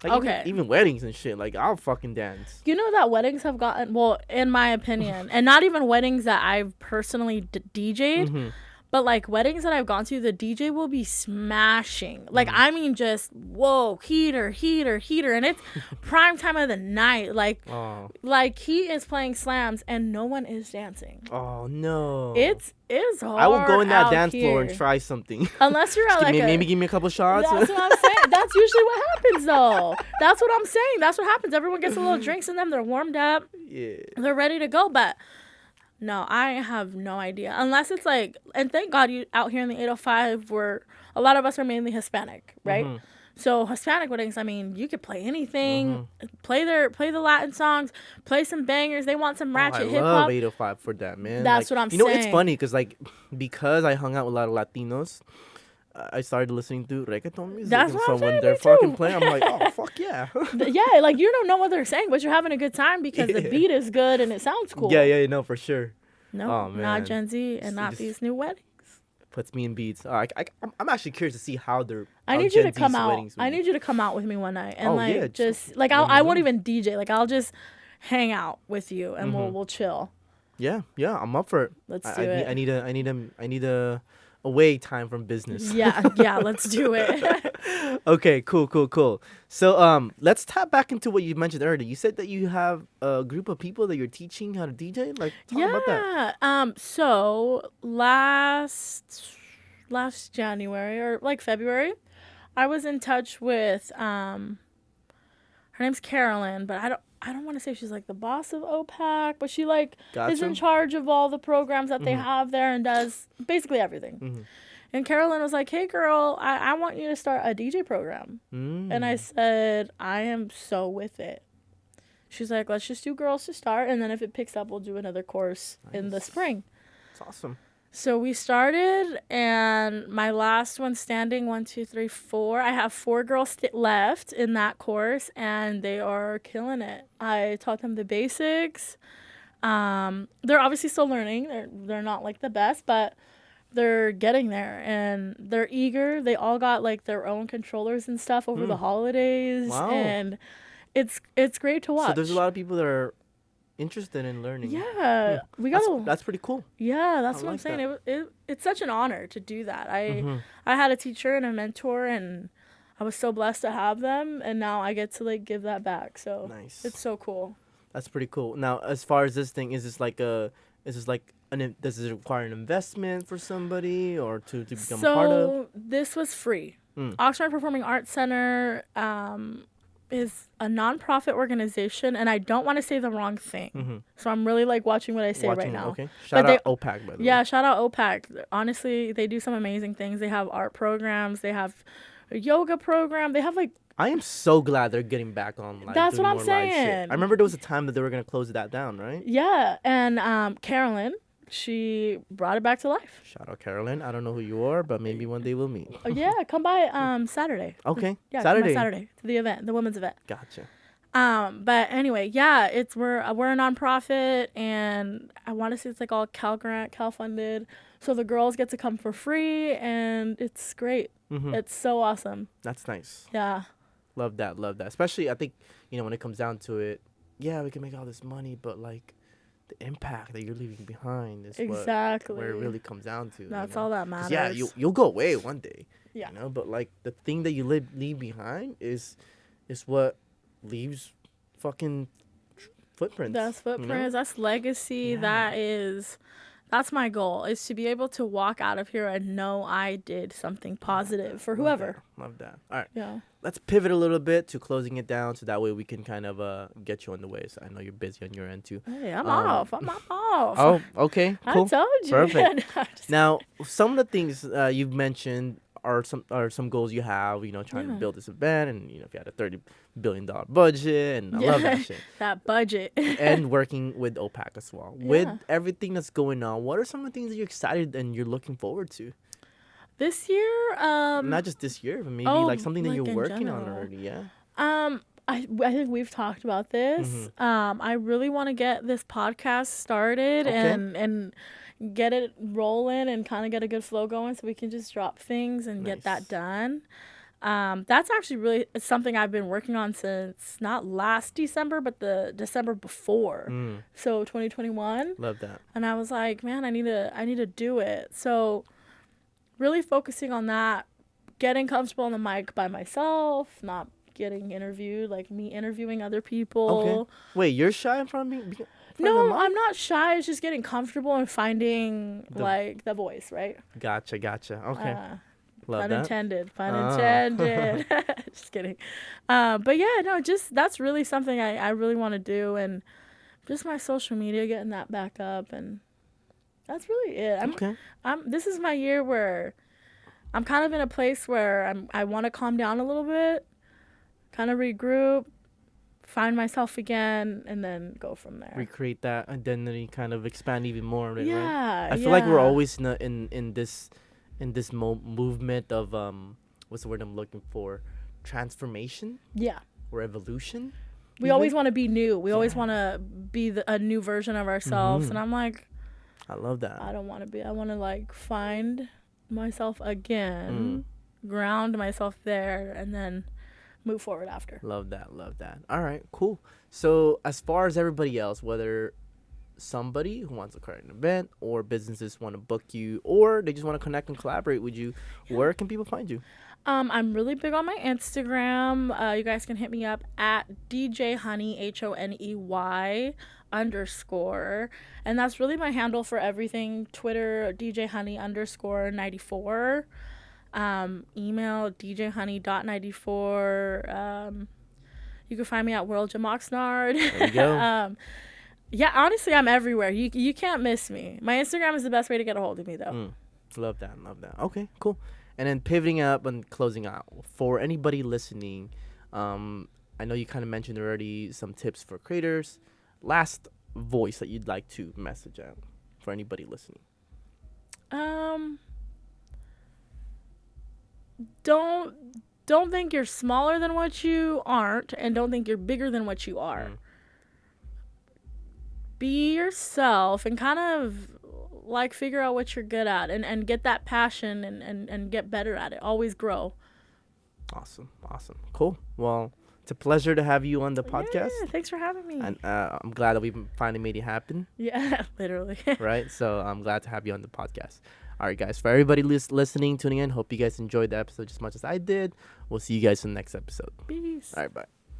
[SPEAKER 1] even weddings and shit, like I'll fucking dance.
[SPEAKER 2] You know that weddings have gotten, well, in my opinion, and not even weddings that I've personally DJ'd, but like weddings that I've gone to, the DJ will be smashing. Like, I mean, just, whoa, heater, and it's prime time of the night. Like, like he is playing slams and no one is dancing.
[SPEAKER 1] Oh, no.
[SPEAKER 2] It's hard.
[SPEAKER 1] I will go in that dance
[SPEAKER 2] here.
[SPEAKER 1] floor and try something.
[SPEAKER 2] Unless you're at like
[SPEAKER 1] maybe give me a couple shots.
[SPEAKER 2] That's what I'm saying. That's usually what happens, though. That's what I'm saying. That's what happens. Everyone gets a little drinks in them. They're warmed up.
[SPEAKER 1] Yeah.
[SPEAKER 2] They're ready to go. But no, I have no idea. Unless it's like, and thank God you out here in the 805 where a lot of us are mainly Hispanic, right? So Hispanic weddings, I mean, you could play anything, play the Latin songs, play some bangers. They want some ratchet hip hop.
[SPEAKER 1] I love 805 for that, man.
[SPEAKER 2] That's
[SPEAKER 1] like,
[SPEAKER 2] what I'm saying.
[SPEAKER 1] You know, it's funny because I hung out with a lot of Latinos, I started listening to reggaeton music.
[SPEAKER 2] That's what I'm saying.
[SPEAKER 1] When they're fucking playing, I'm like, oh, fuck yeah.
[SPEAKER 2] Yeah, like you don't know what they're saying, but you're having a good time because the beat is good and it sounds cool.
[SPEAKER 1] Yeah, no, for sure.
[SPEAKER 2] No, not Gen Z and not these new weddings.
[SPEAKER 1] Puts me in beats. I'm actually curious to see how they're.
[SPEAKER 2] I need you to come out. I need you to come out with me one night and just like I won't even DJ. Like I'll just hang out with you and we'll chill. Yeah,
[SPEAKER 1] I'm up for it.
[SPEAKER 2] Let's do it.
[SPEAKER 1] I need a away time from business.
[SPEAKER 2] Yeah, let's do it.
[SPEAKER 1] Okay, cool. So let's tap back into what you mentioned earlier. You said that you have a group of people that you're teaching how to DJ. Like, talk about that.
[SPEAKER 2] So last January or like February, I was in touch with her name's Carolyn, but I don't want to say she's like the boss of OPAC, but she like is in charge of all the programs that they have there and does basically everything. And Carolyn was like, hey girl, I want you to start a DJ program. And I said, I am so with it. She's like, let's just do girls to start. And then if it picks up, we'll do another course in the spring.
[SPEAKER 1] That's awesome.
[SPEAKER 2] So we started, and my last one standing, 1, 2, 3, 4. I have 4 girls left in that course, and they are killing it. I taught them the basics. They're obviously still learning. They're not like the best, but they're getting there, and they're eager. They all got like their own controllers and stuff over the holidays, and it's great to watch.
[SPEAKER 1] So there's a lot of people that are interested in learning.
[SPEAKER 2] Yeah,
[SPEAKER 1] that's pretty cool.
[SPEAKER 2] Yeah, that's what I'm saying. It's such an honor to do that. I had a teacher and a mentor, and I was so blessed to have them, and now I get to like give that back. So
[SPEAKER 1] nice.
[SPEAKER 2] It's so cool.
[SPEAKER 1] That's pretty cool. Now, as far as this thing, does it require an investment for somebody or to become a part of?
[SPEAKER 2] So this was free. Oxnard Performing Arts Center is a nonprofit organization, and I don't want to say the wrong thing. So I'm really like watching what I say right now.
[SPEAKER 1] Okay. Shout out OPAC, by the way.
[SPEAKER 2] Yeah, shout out OPAC. Honestly, they do some amazing things. They have art programs. They have a yoga program. They have like.
[SPEAKER 1] I am so glad they're getting back on. Like,
[SPEAKER 2] that's what I'm saying.
[SPEAKER 1] I remember there was a time that they were gonna close that down, right?
[SPEAKER 2] Yeah, and Carolyn, she brought it back to life.
[SPEAKER 1] Shout out Carolyn. I don't know who you are, but maybe one day we'll meet.
[SPEAKER 2] Yeah, come by Saturday.
[SPEAKER 1] Okay.
[SPEAKER 2] Yeah, Saturday. Come by Saturday to the event, the women's event.
[SPEAKER 1] Gotcha.
[SPEAKER 2] But anyway, yeah, we're a nonprofit, and I want to say it's like all Cal grant, Cal funded, so the girls get to come for free, and it's great. It's so awesome.
[SPEAKER 1] That's nice.
[SPEAKER 2] Yeah.
[SPEAKER 1] Love that. Especially, I think, when it comes down to it, yeah, we can make all this money, but like, the impact that you're leaving behind is
[SPEAKER 2] Exactly.
[SPEAKER 1] where it really comes down to.
[SPEAKER 2] That's
[SPEAKER 1] you know?
[SPEAKER 2] all that
[SPEAKER 1] 'Cause,
[SPEAKER 2] matters.
[SPEAKER 1] yeah, you'll go away one day.
[SPEAKER 2] Yeah.
[SPEAKER 1] You know, but like the thing that you leave behind is what leaves fucking footprints.
[SPEAKER 2] That's footprints.
[SPEAKER 1] You know?
[SPEAKER 2] That's legacy.
[SPEAKER 1] Yeah.
[SPEAKER 2] That's my goal, is to be able to walk out of here and know I did something positive for whoever.
[SPEAKER 1] Love that. All right.
[SPEAKER 2] Yeah.
[SPEAKER 1] Let's pivot a little bit to closing it down, so that way we can kind of get you on the way. So I know you're busy on your end too.
[SPEAKER 2] Hey, I'm off. I'm off.
[SPEAKER 1] Oh, okay, cool.
[SPEAKER 2] I told you.
[SPEAKER 1] Perfect.
[SPEAKER 2] No,
[SPEAKER 1] Now, some of the things you've mentioned are some goals you have. You know, trying to build this event, and you know, if you had a $30 billion budget, and I love that shit.
[SPEAKER 2] That budget.
[SPEAKER 1] And working with OPAC as well. Yeah. With everything that's going on, what are some of the things that you're excited and you're looking forward to?
[SPEAKER 2] This year,
[SPEAKER 1] not just this year, but maybe like something that
[SPEAKER 2] like
[SPEAKER 1] you're working on
[SPEAKER 2] general.
[SPEAKER 1] already. Yeah.
[SPEAKER 2] I think we've talked about this. I really want to get this podcast started and get it rolling and kind of get a good flow going, so we can just drop things and get that done. That's actually really something I've been working on since not last December, but the December before. So 2021.
[SPEAKER 1] Love that.
[SPEAKER 2] And I was like, man, I need to do it. So really focusing on that, getting comfortable on the mic by myself, not getting interviewed, like me interviewing other people.
[SPEAKER 1] Okay. Wait, you're shy in front of me?
[SPEAKER 2] No, I'm not shy. It's just getting comfortable and finding like the voice, right?
[SPEAKER 1] Gotcha. Okay. Love
[SPEAKER 2] Pun
[SPEAKER 1] that.
[SPEAKER 2] intended. Pun intended. Just kidding. But yeah, no, just that's really something I really want to do, and just my social media, getting that back up, and that's really it. This is my year where I'm kind of in a place where I want to calm down a little bit, kind of regroup, find myself again, and then go from there.
[SPEAKER 1] Recreate that identity, kind of expand even more. Right?
[SPEAKER 2] Yeah.
[SPEAKER 1] I feel like we're always in this movement of what's the word I'm looking for? Transformation.
[SPEAKER 2] Yeah.
[SPEAKER 1] Or evolution.
[SPEAKER 2] We always want to be new. We always want to be a new version of ourselves, and I'm like,
[SPEAKER 1] I love that.
[SPEAKER 2] I don't want to be. I want to like find myself again, ground myself there, and then move forward after.
[SPEAKER 1] Love that. All right, cool. So as far as everybody else, whether somebody who wants to create an event or businesses want to book you or they just want to connect and collaborate with you, where can people find you?
[SPEAKER 2] I'm really big on my Instagram. You guys can hit me up at DJHoney, HONEY _. And that's really my handle for everything. Twitter, DJHoney_94. Email djhoney.94. You can find me at World Gym Oxnard.
[SPEAKER 1] There you go.
[SPEAKER 2] Yeah, honestly, I'm everywhere. You can't miss me. My Instagram is the best way to get a hold of me, though.
[SPEAKER 1] Love that. Okay, cool. And then pivoting up and closing out, for anybody listening, I know you kind of mentioned already some tips for creators. Last voice that you'd like to message out for anybody listening.
[SPEAKER 2] Don't think you're smaller than what you aren't, and don't think you're bigger than what you are. Be yourself and kind of like figure out what you're good at and get that passion and get better at it. Always grow. Awesome.
[SPEAKER 1] Cool. Well, it's a pleasure to have you on the podcast.
[SPEAKER 2] Yeah, thanks for having me.
[SPEAKER 1] And I'm glad that we finally made it happen.
[SPEAKER 2] Yeah, literally.
[SPEAKER 1] Right? So I'm glad to have you on the podcast. All right, guys. For everybody listening, tuning in, hope you guys enjoyed the episode as much as I did. We'll see you guys in the next episode.
[SPEAKER 2] Peace.
[SPEAKER 1] All right, bye.